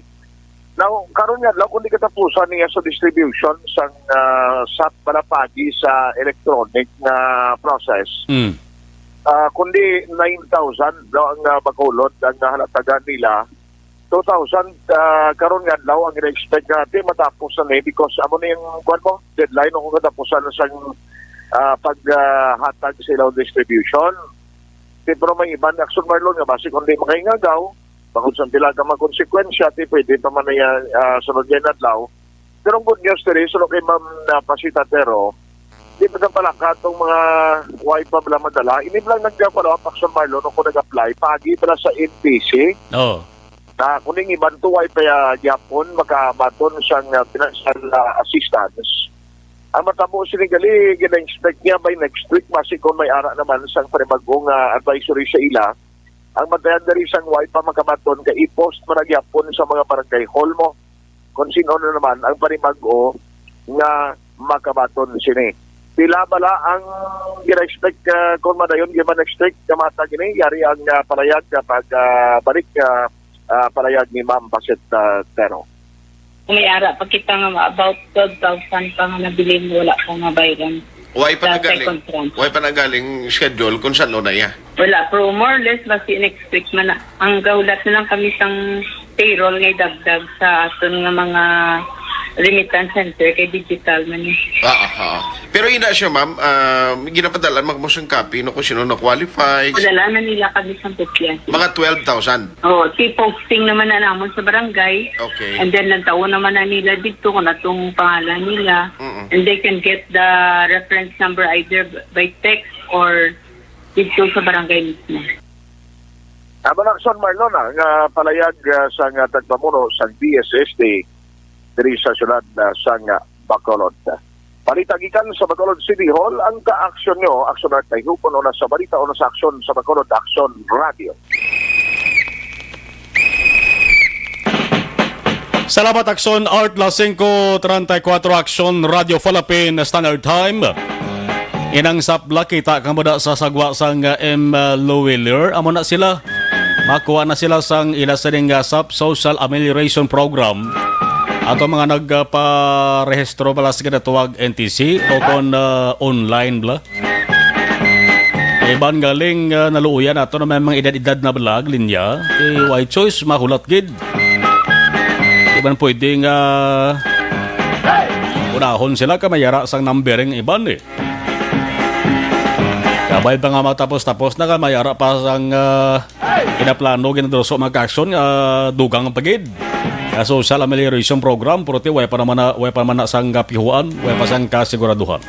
Now, karon nga lang kundi katapusan niya sa distribution sang SAP palapagi sa electronic na process. Kundi 9,000 daw ang Bacolod ang halatagan nila. 2,000 karon nga daw ang i-expect natin matapos na because amo na yung deadline kung katapusan sang paghatag sa ilaw distribution. Pero may ibang Action Marlon nga basi kung di makaingagaw, bakit sa pila ka magkonsekwensya, pwede pa man na sunod yan adlaw. Pero ang good news today, sunod kay Ma'am Pasita Tero, di pa pala katong mga wife pa bala madala, ini lang nagkapalo ang Action Marlon kung nag-apply, pagi pala sa NPC. Na kuning ibang tuway pa Japon, makabaton siyang financial assistance. Ang matabo sinigali, gina-expect niya by next week, basi kung may ara naman sang panibagong advisory sa ila, ang madayan na rin sang wife pa makabaton ka i-post managyapon sa mga barangay hall mo. Kung sino na naman ang panibago nga makabaton sini. Pila bala ang gina-expect kung madayon, gina-expect kamata gini, yari ang parayag kapag balik parayag ni Ma'am Pasita Tero. May ara pag kita nga about 12,000 pa nga nabili mo, wala pa nga bayaran. Why pa nagaling schedule kung saan na iya? Wala, pero more or less basi next week man na. Ang gaulat na lang kami sang payroll ngay dagdag sa aton nga mga remittance center kay digital man ni. Pero ina siya, ma'am, ginapadalan magmotion copy no kung sino na-qualify. Padala na nila kami sa kopya. Mga 12,000. Posting naman na namon sa barangay. Okay. And then nagtaon naman na nila dito kung atong pangalan nila. And they can get the reference number either by text or dito sa barangay mismo. Action Marlon nga palayag sa nga tagpamuno sa DSSD diri sa syudad sa Bacolod. Palitagikan sa Bacolod City Hall ang ka-aksyon nyo, aksyon na tayo kung una sa balita o na sa aksyon sa Bacolod Action Radio. Salamat Aksyon Art Las 5:34 Aksyon Radio Philippine Standard Time. Inang sapla kita kamada sa sagwa sang M. Lowiller. Amo na sila. Makuha na sila sang ilasaning SAP Social Amelioration Program. Ato mga nagparehistro pala sa kinatuwag NTC o kon online bla. Iban galing naluuyan ato na may mga edad-edad na balag linya. White choice mahulat gid. Iban pwedeng unahon sila kamayara sang numbering iban eh. Kabay pa nga matapos-tapos na kamayara pa sang inaplano ginadroso mag-action dugang pagid. Social Amelioration Program puruti way pa naman na sang kapihuan, way pa sang kasiguraduhan.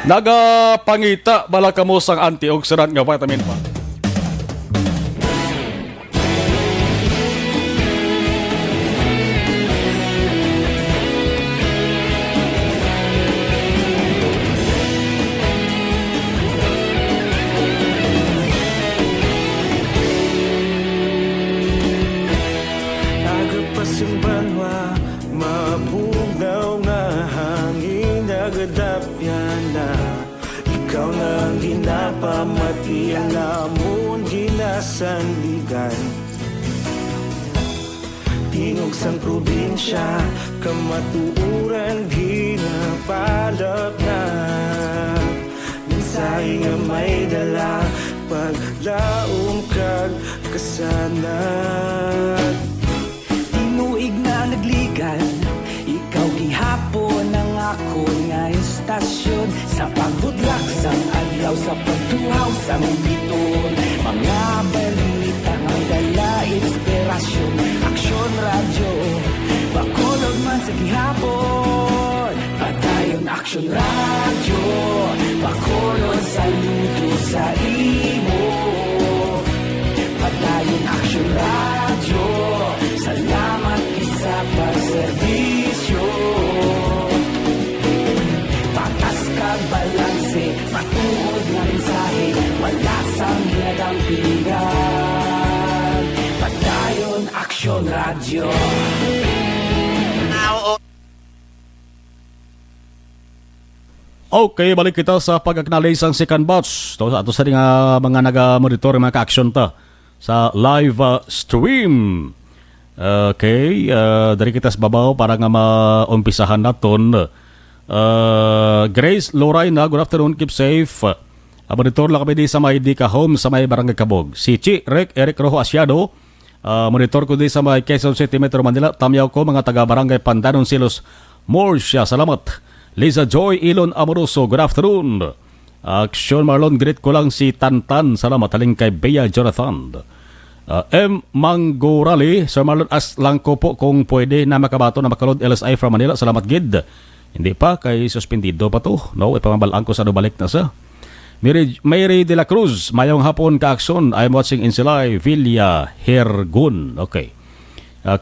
Nagapangita bala kamo sang antioxidant nga vitamin pa. Sandigan tingog sang probinsya kamatuuran ginapalap na mensahe nga may dala paglaom kag kasanat tinuig na nagligan ikaw gihapon ang ako nga istasyon sa pagbudlak sang adlaw sa pagtuhaw sa biton mga balita ang dala inspirasyon aksyon radyo Bacolod man sa gihapon padayon aksyon radyo Bacolod saludo sa imo padayon aksyon radyo salamat isa pa serbisyo patas kag balanse matuod nga mensahe wala sang ginadang pilihan padayon aksyon radyo. Okay, balik kita sa pag-acknowledge ang second batch. Ito sa mga nag-monitor mga ka-action ta sa live stream. Okay, dari kita sa babaw para nga maumpisahan naton. Grace Lorayna, good afternoon, keep safe. Monitor lang kami di sa may Dika Home sa may Barangay Kabog. Si Chi Eric Rojo Asiado, monitor ko di sa may Quezon City, Metro Manila. Tamyaw ko mga taga-Barangay Pandanon, Silos, Morsya, salamat. Liza Joy Ilon Amoroso, good afternoon. Action Marlon, greet ko lang si Tantan, salamat. Haling kay Bea Jonathan. M. Mangorali, Sir Marlon, as lang ko po kung pwede na makabato na makalod LSI from Manila, salamat gid. Hindi pa, kay suspendido pa to. No, ipamabalaan ko sa balik na sa. Mary de la Cruz, mayong hapon ka-aksyon. I'm watching in Silay, Villa Hergun. Okay.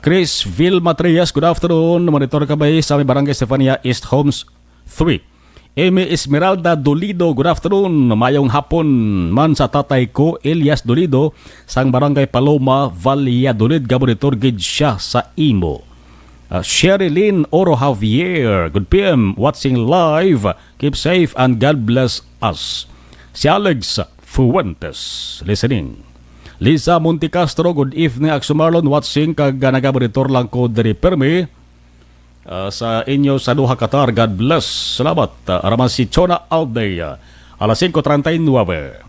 Chris Vilma Trias, good afternoon. Monitor ka ba sa may Barangay Stefania East Homes 3. Amy Esmeralda Dolido, good afternoon. Mayong hapon man sa tatay ko, Elias Dolido, sang Barangay Paloma, Valladolid, gabonitor gid siya sa imo. Sherilyn Oro Javier, good PM, watching live. Keep safe and God bless us. Si Alex Fuentes, listening. Lisa Monticastro, good evening. Action Marlon, watching kag nagabonitor lang ko diri permi. Sa inyo sa duha Qatar, God bless. Salamat. Araman si Chona Aldea, alas 5:39.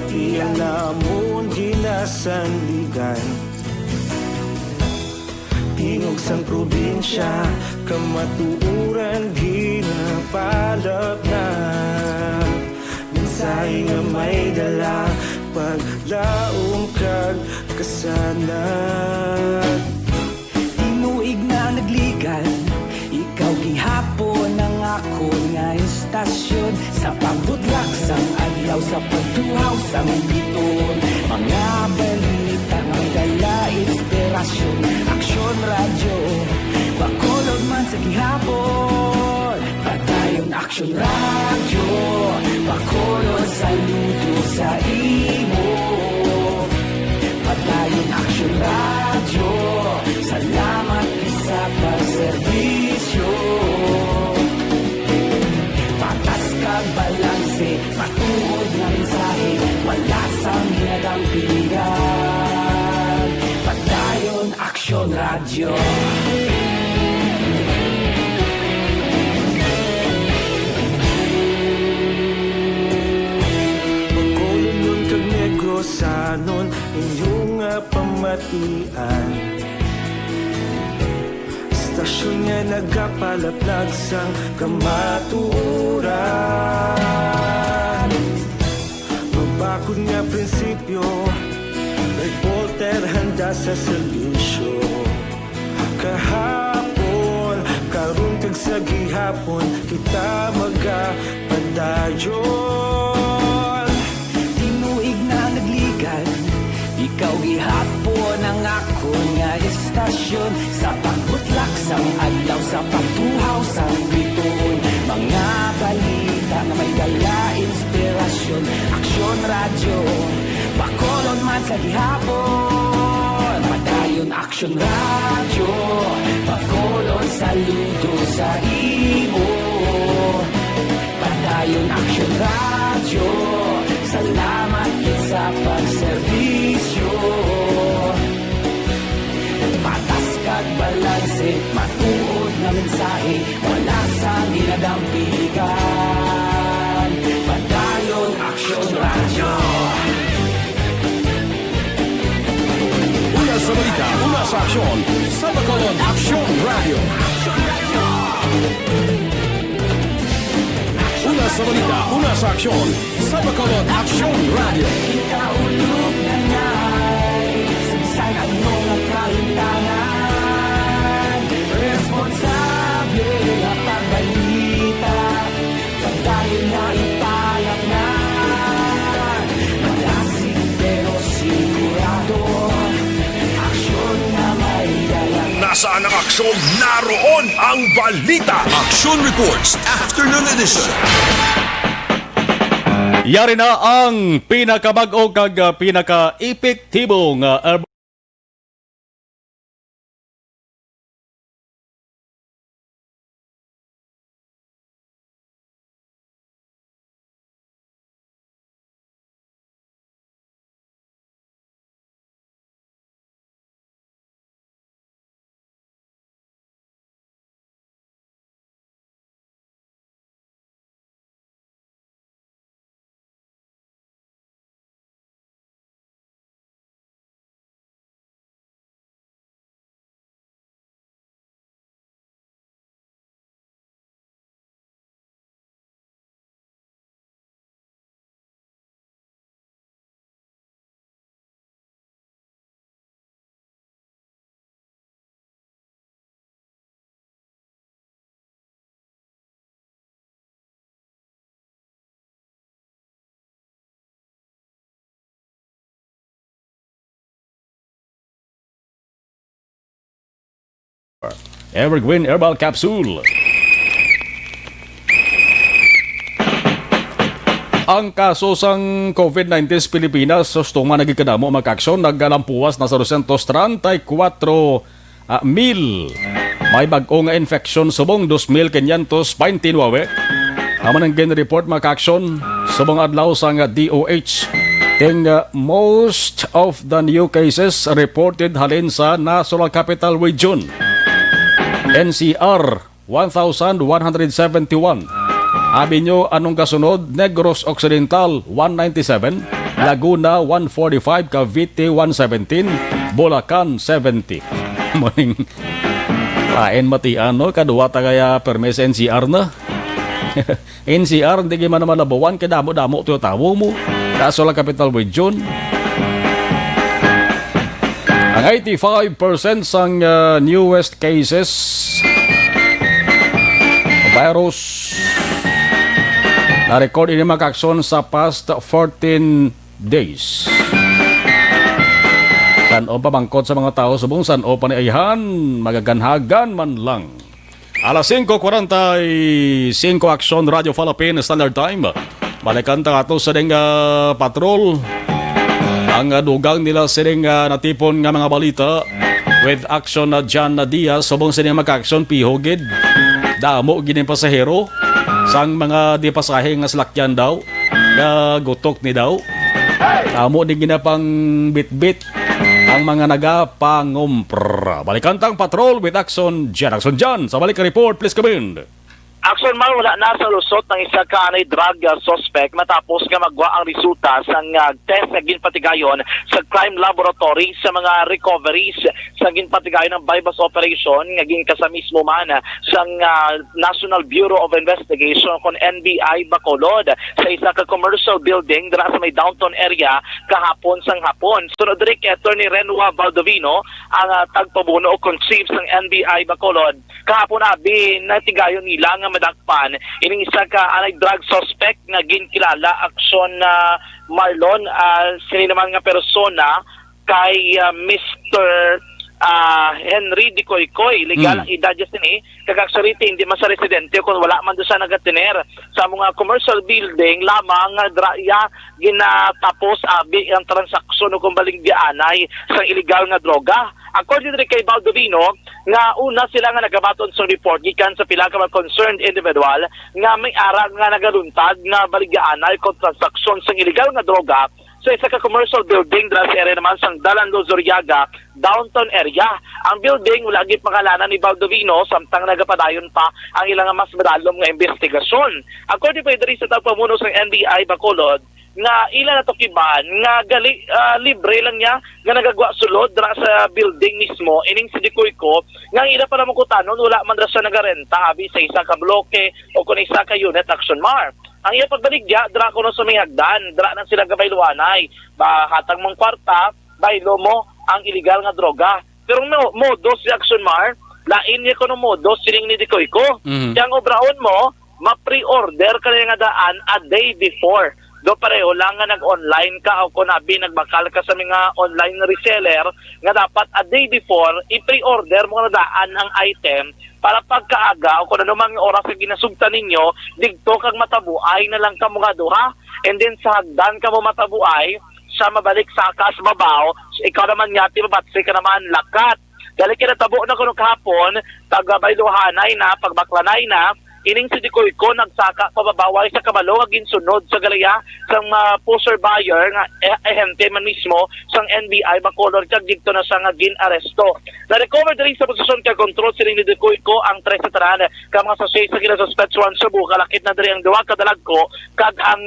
pati ang namon ginasandigan. Tingog sang probinsya, kamatuuran ginapalap na. Minsay nga may dala, paglaong kag kasanat. Inuig na nagligan, ikaw gihapon ang ako nga istasyon. Sa pagbudlak sang adlaw, sa pagtuhaw sang biton. Mga balita nga dala inspirasyon. Aksyon radyo, bakolod man sa gihapon. Padayon aksyon radyo, bakolod saludo sa imo. Padayon aksyon radyo, salamat sa pagserbisyo. Patas kag balanse, matuod na mensahe, wala sang hinadampingan. Padayon aksyon radyo. Pagkolon kag negrosanon, inyong pamatian. Stasyon nga nagapalaplag sang kamatuuran. Mabakod nga prinsipyo, reporter handa sa serbisyo. Kahapon, karon kag sa gihapon, kita magapadayon. Tinuig na nagligan, ikaw gihapon ang ako nga istasyon. Sa pagbutlak sang adlaw, sa pagtuhaw sang biton. Mga balita na may dala inspirasyon. Aksyon radyo, bakolon man sa gihapon. Padayon aksyon radyo, bakolon saludo sa imo. Padayon aksyon radyo, salamat sa pagserbisyo. Patas kag balanse, matuod na mensahe, wala sang ginadampigan. Padayon aksyon radyo. Una sa balita, una sa aksyon, sa Bacolod Aksyon Radio. Una sa balita, una sa aksyon, sa Bacolod Aksyon Radio. Ikaulog na ngay, sigsay ang mga kahintangan. Responsable na pagbalita, pagdayon na ipalak na. Malasig pero sigurado, aksyon na may dalang. Nasaan ang aksyon? Naroon ang balita. Aksyon Reports Afternoon Edition. Yari na ang pinakabag-o kag pinaka-epektibo nga urban Evergreen Herbal Capsule. Ang kaso sang COVID-19 sa Pilipinas sustuma nagikadamo magkaksyon naggalampuwas na sa 234 mil. May bag-o nga infection subong 2,529. Aman ang gin-report magkaksyon subong adlaw sang DOH. Ting most of the new cases reported halin sa National Capital Region. NCR 1,171. Abi nyo anong kasunod? Negros Occidental 197. Laguna 145, Cavite 117, Bulacan 70. Morning. Lain matian no, kadua tagaya permis NCR na. NCR, hindi man naman labawan, kadamo-damo ito tawo mo. Kaso lang Capital Region. Ang 85% sang newest cases virus na-record ini makakson sa past 14 days. San-o pamangkot sa mga tao subong san-o paniayhan, magaganhagan man lang. Alas 5:45 Aksyon Radio Philippines Standard Time. Balikan ta ato sa ding patrol. Ang dugang nila sining natipon nga mga balita with action na John Diaz subong sining mag-action pihogid. Damo ginin pasahero sang mga di pasahe nga salakyan daw nga gutok ni daw. Damo ni ginapang bit-bit ang mga nagapangumpra. Balikantang patrol with action John. Sa balik report, please come in. Action man wala na sa lusot ng isa ka na drug suspect matapos nga magwa ang resulta sa test na ginpatigayon sa crime laboratory sa mga recoveries sa ginpatigayon ng bypass operation nga ginka sa mismo man sa National Bureau of Investigation kon NBI Bacolod sa isa ka commercial building dira sa may downtown area kahapon sang hapon. Sunod diri kay Attorney Renua Baldovino ang tagpabuno o chief ng NBI Bacolod kahapon abi natigayon nila nga madakpan ining isa ka anay drug suspect nga ginkilala aksyon Marlon sini naman nga persona kay Mr. Henry Di Koykoy legal ang edad just ni kagaksurity hindi man sa residente kung wala man doon sa nagatiner sa mga commercial building lamang draya ginatapos abi ang transaksyon o kumbaling dianay sa illegal nga droga. According to kay Baldovino, nga una sila nga nagabaton sa report gikan sa pila ka mga concerned individual nga may ara nga nagaluntad nga baligyaanay kung transaksyon sa illegal nga droga sa isa ka commercial building dira sa area naman sang Dalando Zuriaga, downtown area. Ang building wala gid pangalanan ni Baldovino samtang nagapadayon pa ang ilang mas madalom nga investigasyon. According pa diri sa tagpamuno sa NBI Bacolod, nga ila na to kiban nga libre lang niya nga nagagwa sulod dra sa building mismo ining si Dikoyko nga ila para makutanon wala man dra sa nagarenta abi sa isa ka bloke o kun isa ka unit Action Mar. Ang iya pagbaligya dra kuno sa may hagdan dra nang sila gabay luwanay hatag mong kwarta baylo mo ang illegal nga droga pero modo si Action Mar lain niya kuno modo sining ni Dikoyko yang obraon mo ma-pre-order ka nga daan a day before. Do pareho lang nga nag-online ka o kung nagbakal ka sa mga online reseller nga dapat a day before i-pre-order mo na daan ang item para pagkaaga o kung ano mga oras na ginasugtan ninyo digto kag matabuay na lang ka mga duha and then sa hagdan ka mo matabuay sa mabalik sa kas babaw ikaw naman yati mabatsi ka naman lakat dahil kinatabo na kuno kahapon tagabayluhanay na pagbaklanay na ining si Dikoyko nagsaka pababaway sa kabalo agin sunod sa galaya sang poster buyer nga ehente man mismo sang NBI Bacolod kag dito na sa nga gin-aresto. Na-recover diri sa posisyon kag control sining ni Dikoyko ang 3 sa tanan ka mga sosay sa ginasuspect sa Cebu kalakit na diri ang duwa ka dalagko kag ang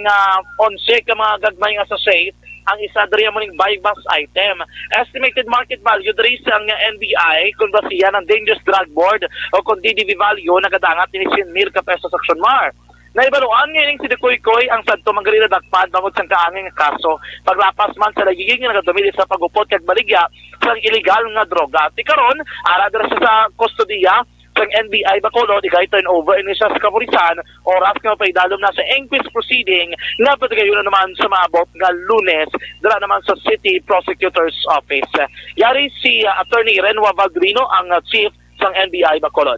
11 ka mga gagmay nga sosay ang isa diri mo ning buy-bus item. Estimated market value diri sa NBI kung basiya ng Dangerous Drug Board o kung DDV value nagadangat ni 100,000 ka pesos sa Action Mar. Naibaluan ngayon si Dikoykoy ang sadto manggalina dakpan bangod sang kaanging kaso paglapas man sa nagiging nagadumili sa pagupot kag baligya sang illegal nga droga. Ti karon ara dira sa kustodiya sang NBI Bacolod igay turn over ini sa kapulisan oras nga paidalom na sa inquest proceeding nga pagdayon na naman sa maabot nga Lunes dira naman sa City Prosecutor's Office. Yari si Attorney Renua Baldovino ang chief sang NBI Bacolod.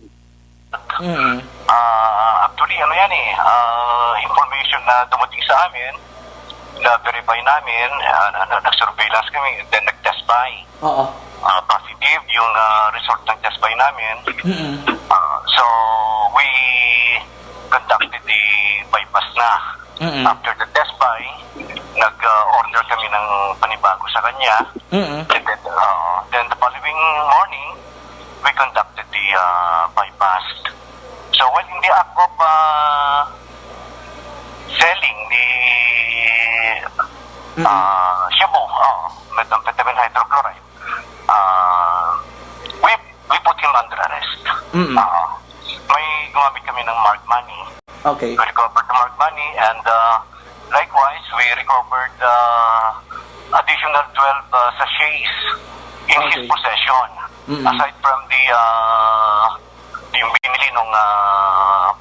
Actually information na dumating sa amin na-verify namin nag-surveillance kami then nag-test by positive yung result ng test by namin so we conducted the bypass na after the test by nag-order kami ng panibago sa kanya and then the following morning we conducted the bypass. So when in the act of selling the Cebu, methamphetamine hydrochloride. We put him under arrest. May gumamit kami ng marked money. Okay. We recovered the marked money and likewise we recovered additional 12 sachets in his possession. Aside from the yung binili nung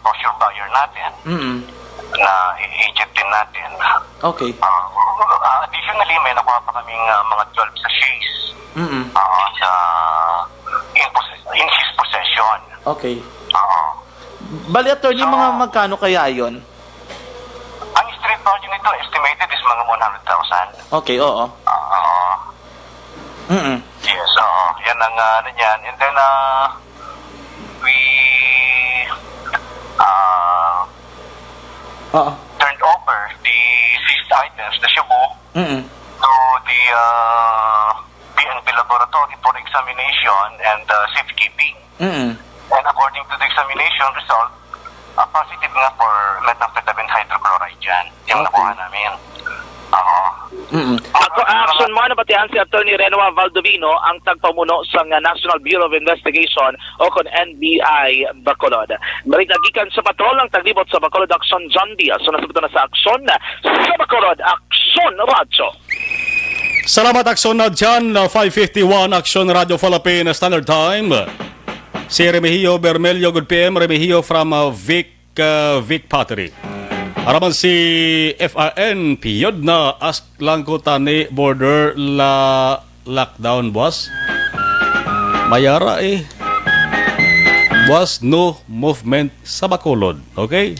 brochure buyer natin na agent din natin. Okay. Additionally, may nakuha pa kaming mga 12 sachets sa in his possession. Okay. Bali, attorney, mga magkano kaya yon? Ang street value nito estimated is mga 100,000. Okay, oo. Yes, yan ang ano yan. And then, we turned over the seized items, the Cebu, to the PNP laboratory for examination and safekeeping. And according to the examination result, positive nga for methamphetamine hydrochloride yan. Yung nakuha namin. Action mo na batihan si Attorney Renoa Valdovino ang tagpamuno sa National Bureau of Investigation o kon NBI Bacolod. Marinagikan sa patrol ang taglibot sa Bacolod Action John Diaz. So nasabito na sa aksyon sa Bacolod Action Radio. Salamat Action na dyan, 5:51 Action Radio Philippines Standard Time. Si Remigio Bermelio, good PM, Remigio from Vic Pottery. Araman si FRN, piyod na ask lang ko tani border lockdown, boss. Mayara boss, no movement sa Bacolod, okay?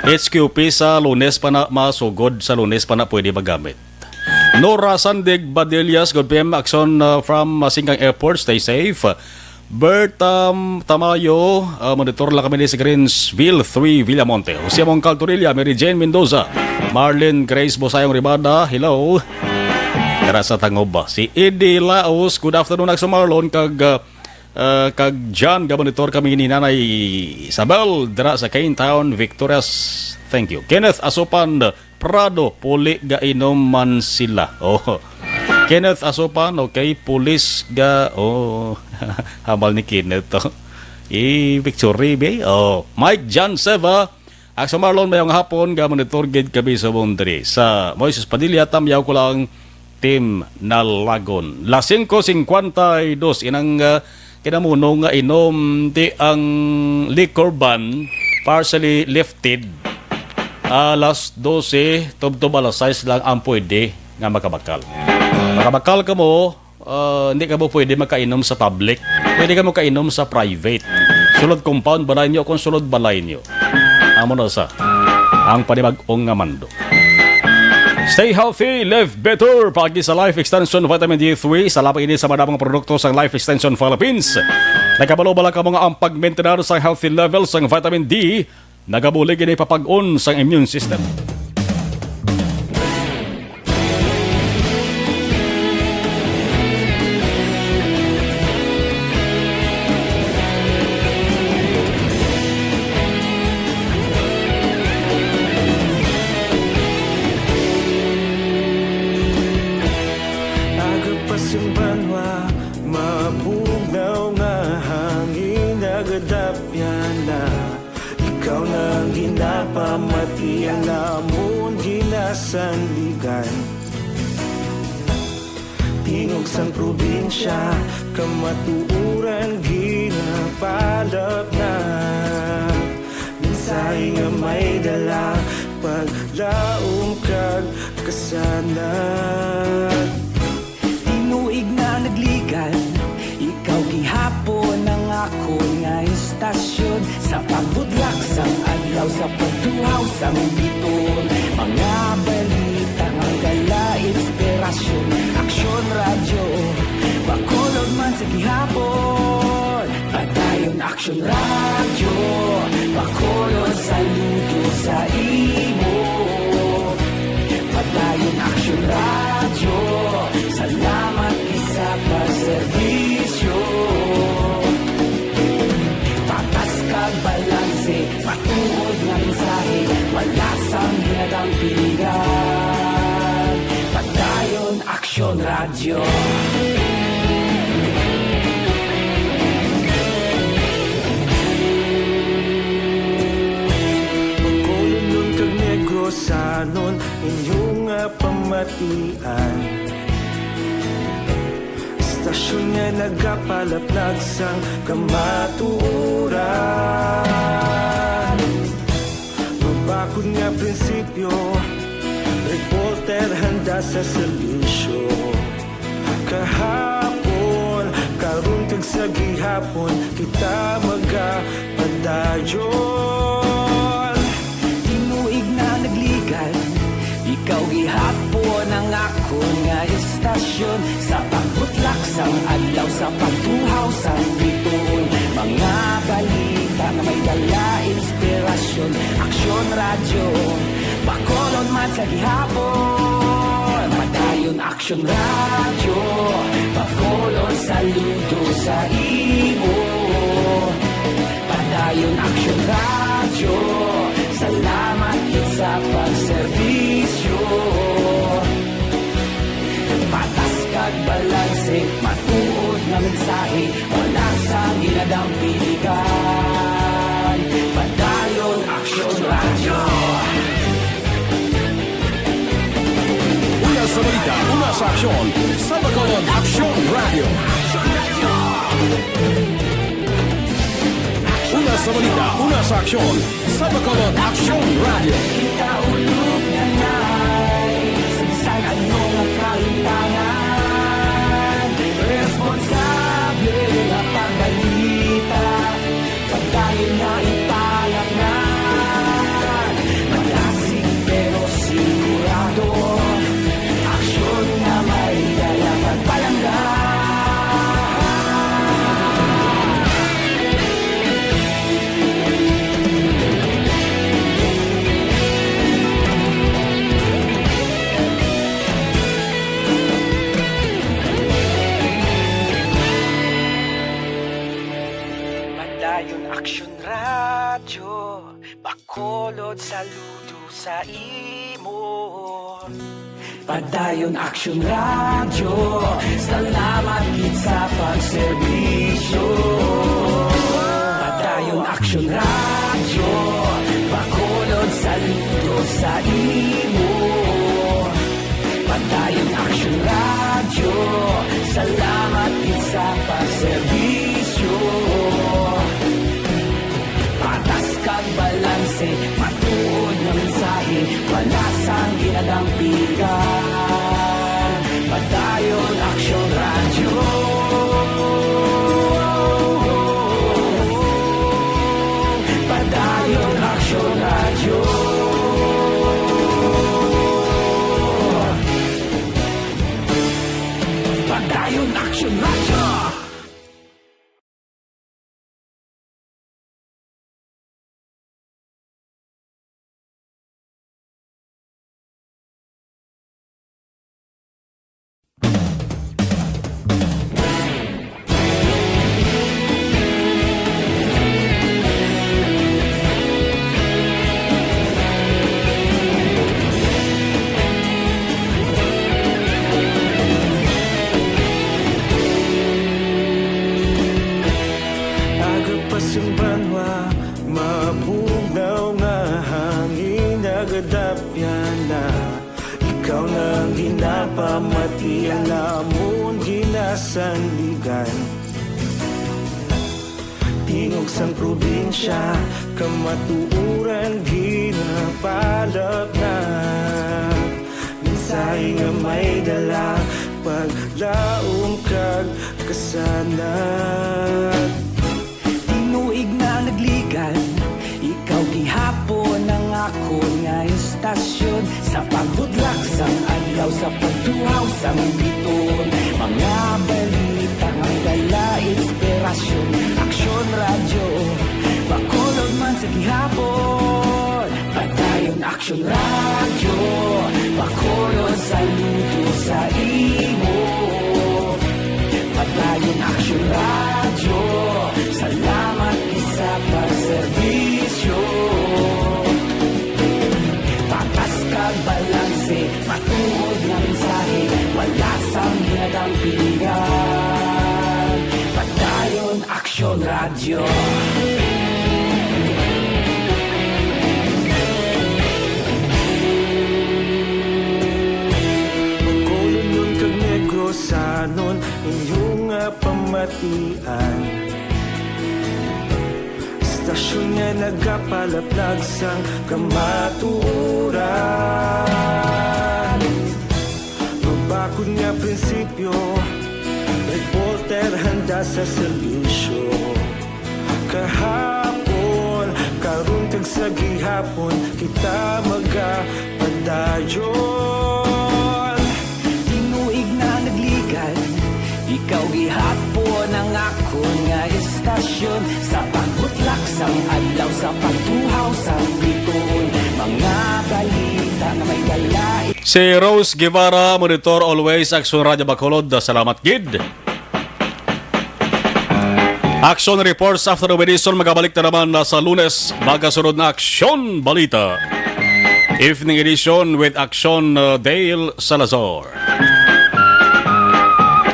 HQP sa Lunes pa na masugod, sa Lunes pa na pwede magamit. Nora Sandig Badillas, good PM, action from Singkang Airport, stay safe. Bert Tamayo, monitor lang kami sa Greensville 3 Villamonte. Jose Moncal Torilla, Mary Jane Mendoza, Marlene Grace Bosayong Ribada, hello. Tara sa Tangoba. Si Eddie Laos, good afternoon Action Marlon, kag John, monitor kami ni Nanay Isabel, dara sa Cane Town, Victorias, thank you. Kenneth Asopan Prado, puli gainom man sila. Kenneth Asopan, okay, pulis ga, habal ni Kenneth to. Victory be, Mike John Seva, Action Marlon mayong hapon, ga monitor gid kami sa Bondre. Sa Moises Padilla, tamyaw ko lang Team Nalagon. La 5:52, inang kinamunong nga inom di ang liquor ban partially lifted. Alas 12, tubtob alas 6 lang ang pwede nga makabakal. Makabakal ka mo, hindi ka mo pwede makainom sa public. Pwede ka mo kainom sa private. Sulod compound balay nyo kung sulod balay nyo. Amo na sa ang panibag-ong nga mando. Stay healthy, live better. Pagi sa Life Extension Vitamin D3. Salamat ini sa madamang produkto sa Life Extension Philippines. Nagabalo-bala ka mga ang pag-maintain sa healthy levels ng vitamin D. Nagabulig ini papag-on sa immune system. Sandigan tingog sang probinsya kamatuuran ginapalap na minsay nga may dala paglaom kag kasanad tinuig na nagligan ikaw gihapon ang ako nga istasyon sa pagbudlak sang adlaw sa pagtuhaw sang biton mga balita ang dala inspirasyon aksyon radyo Bacolod man sa gihapon padayon aksyon radyo Bacolod saludo sa imo padayon aksyon radyo salamat isa pa serbisyo patas kag balanse radyo. Pagkulong kag negosanon inyong pamatian. Stasyon nga nagapalaplag sang kamaturan. Mabakod nga prinsipyo, reporter handa sa serbisyo. Kahapon, karun kag sa gihapon, kita magapadayon. Tinuig na nagligan, ikaw gihapon ang ako nga istasyon. Sa pagbutlak sang adlaw, sa pagtuhaw sang bituon. Mga balita na may dala inspirasyon. Aksyon radyo, Bacolod man sa gihapon. Padayon aksyon radyo, Bacolod saludo sa imo. Padayon aksyon radyo, salamat kit sa pagserbisyo. Patas kag balanse, matuod nga mensahe, wala sa ginadampilikan. Padayon aksyon radyo. Una sa balita, una sa aksyon, sa Bacolod Aksyon Radio. Una sa balita, una sa aksyon, sa Bacolod Aksyon Radio. Kita ulog na na'y sagsang anong kahintangan. Responsable na pagbalita, pagdayon na ipalangan. Malasig pero sigurado, aksyon na may dalang pagpalanggan. Padayon aksyon radyo, Bacolod saludo sa imo. Padayon aksyon radyo, salamat kit sa pagserbisyo. Padayon aksyon radyo, Bacolod saludo sa imo. Padayon aksyon radyo, salamat kit sa pagserbisyo. Patas kag balanse, matuod na mensahe, wala sang ginadampigan. Padayon aksyon radyo. Padayon aksyon radyo. Padayon aksyon radyo. Agapasumbanwa, mabugnaw nga hangin nagadapyan na. Ikaw nang ginapamati, alamon ginasandigan. Tingog sang probinsya, kamatuuran ginapalap na. Mensahe nga may dala, paglaom kag kasanat. Tinuig na nagligan, ikaw gihapon ang ako nga istasyon. Sa pagbudlak sang adlaw, sa pagtuhaw sang biton. Mga balita nga dala inspirasyon. Aksyon radyo, Bacolod man sa gihapon. Padayon aksyon radyo, Bacolod saludo sa imo. Padayon aksyon radyo, salamat sa pagserbisyo. Patas kag balanse, matuod na mensahe, wala sang ginagawa. radyo. Magkulunod kag negrosanon inyong pamatian. Stasyon nga nagapalaplag sang kamaturan. Mabakod nga prinsipyo, reporter handa sa serbisyo. Kahapon, karun kag sa gihapon, kita magapadayon. Tinuig na nagligan, ikaw gihapon ang akon nga istasyon. Sa pagbutlak sang adlaw, sa pagtuhaw sang bituon, mga balita nga may dalain. Si Rose Guevara, Monitor Always, Aksyon Radyo Bacolod. Salamat, Gid. Action Reports after the edition. Magabalik na naman sa Lunes. Magasunod na Aksyon Balita. Evening edition with Aksyon Dale Salazar.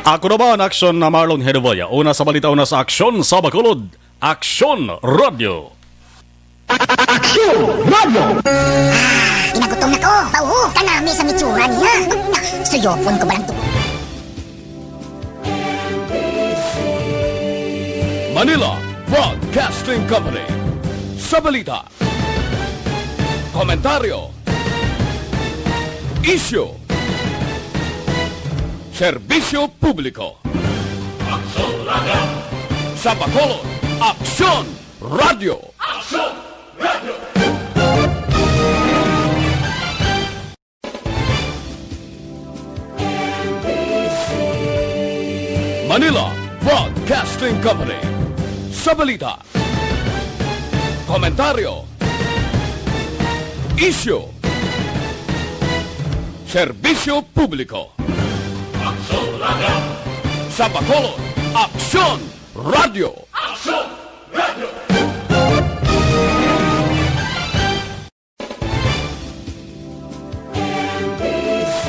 Ako naman, Aksyon na Marlon Hedevaya. Una sa balita, una sa Aksyon sa Bacolod. Aksyon Radio. Aksyon Radio! Inagutom na ko. Pauho ka namin sa mitsura niya. Suyopon ko ba lang ito? Manila Broadcasting Company. Sa balita, komentaryo, isyu, serbisyo publiko. Aksyon Radio. Sa Bacolod, Aksyon Radio. Aksyon Radio. Manila Broadcasting Company. Sa balita, komentaryo, isyu, serbisyo publiko. Aksyon Radio. Sa Bacolod, Aksyon Radio. Aksyon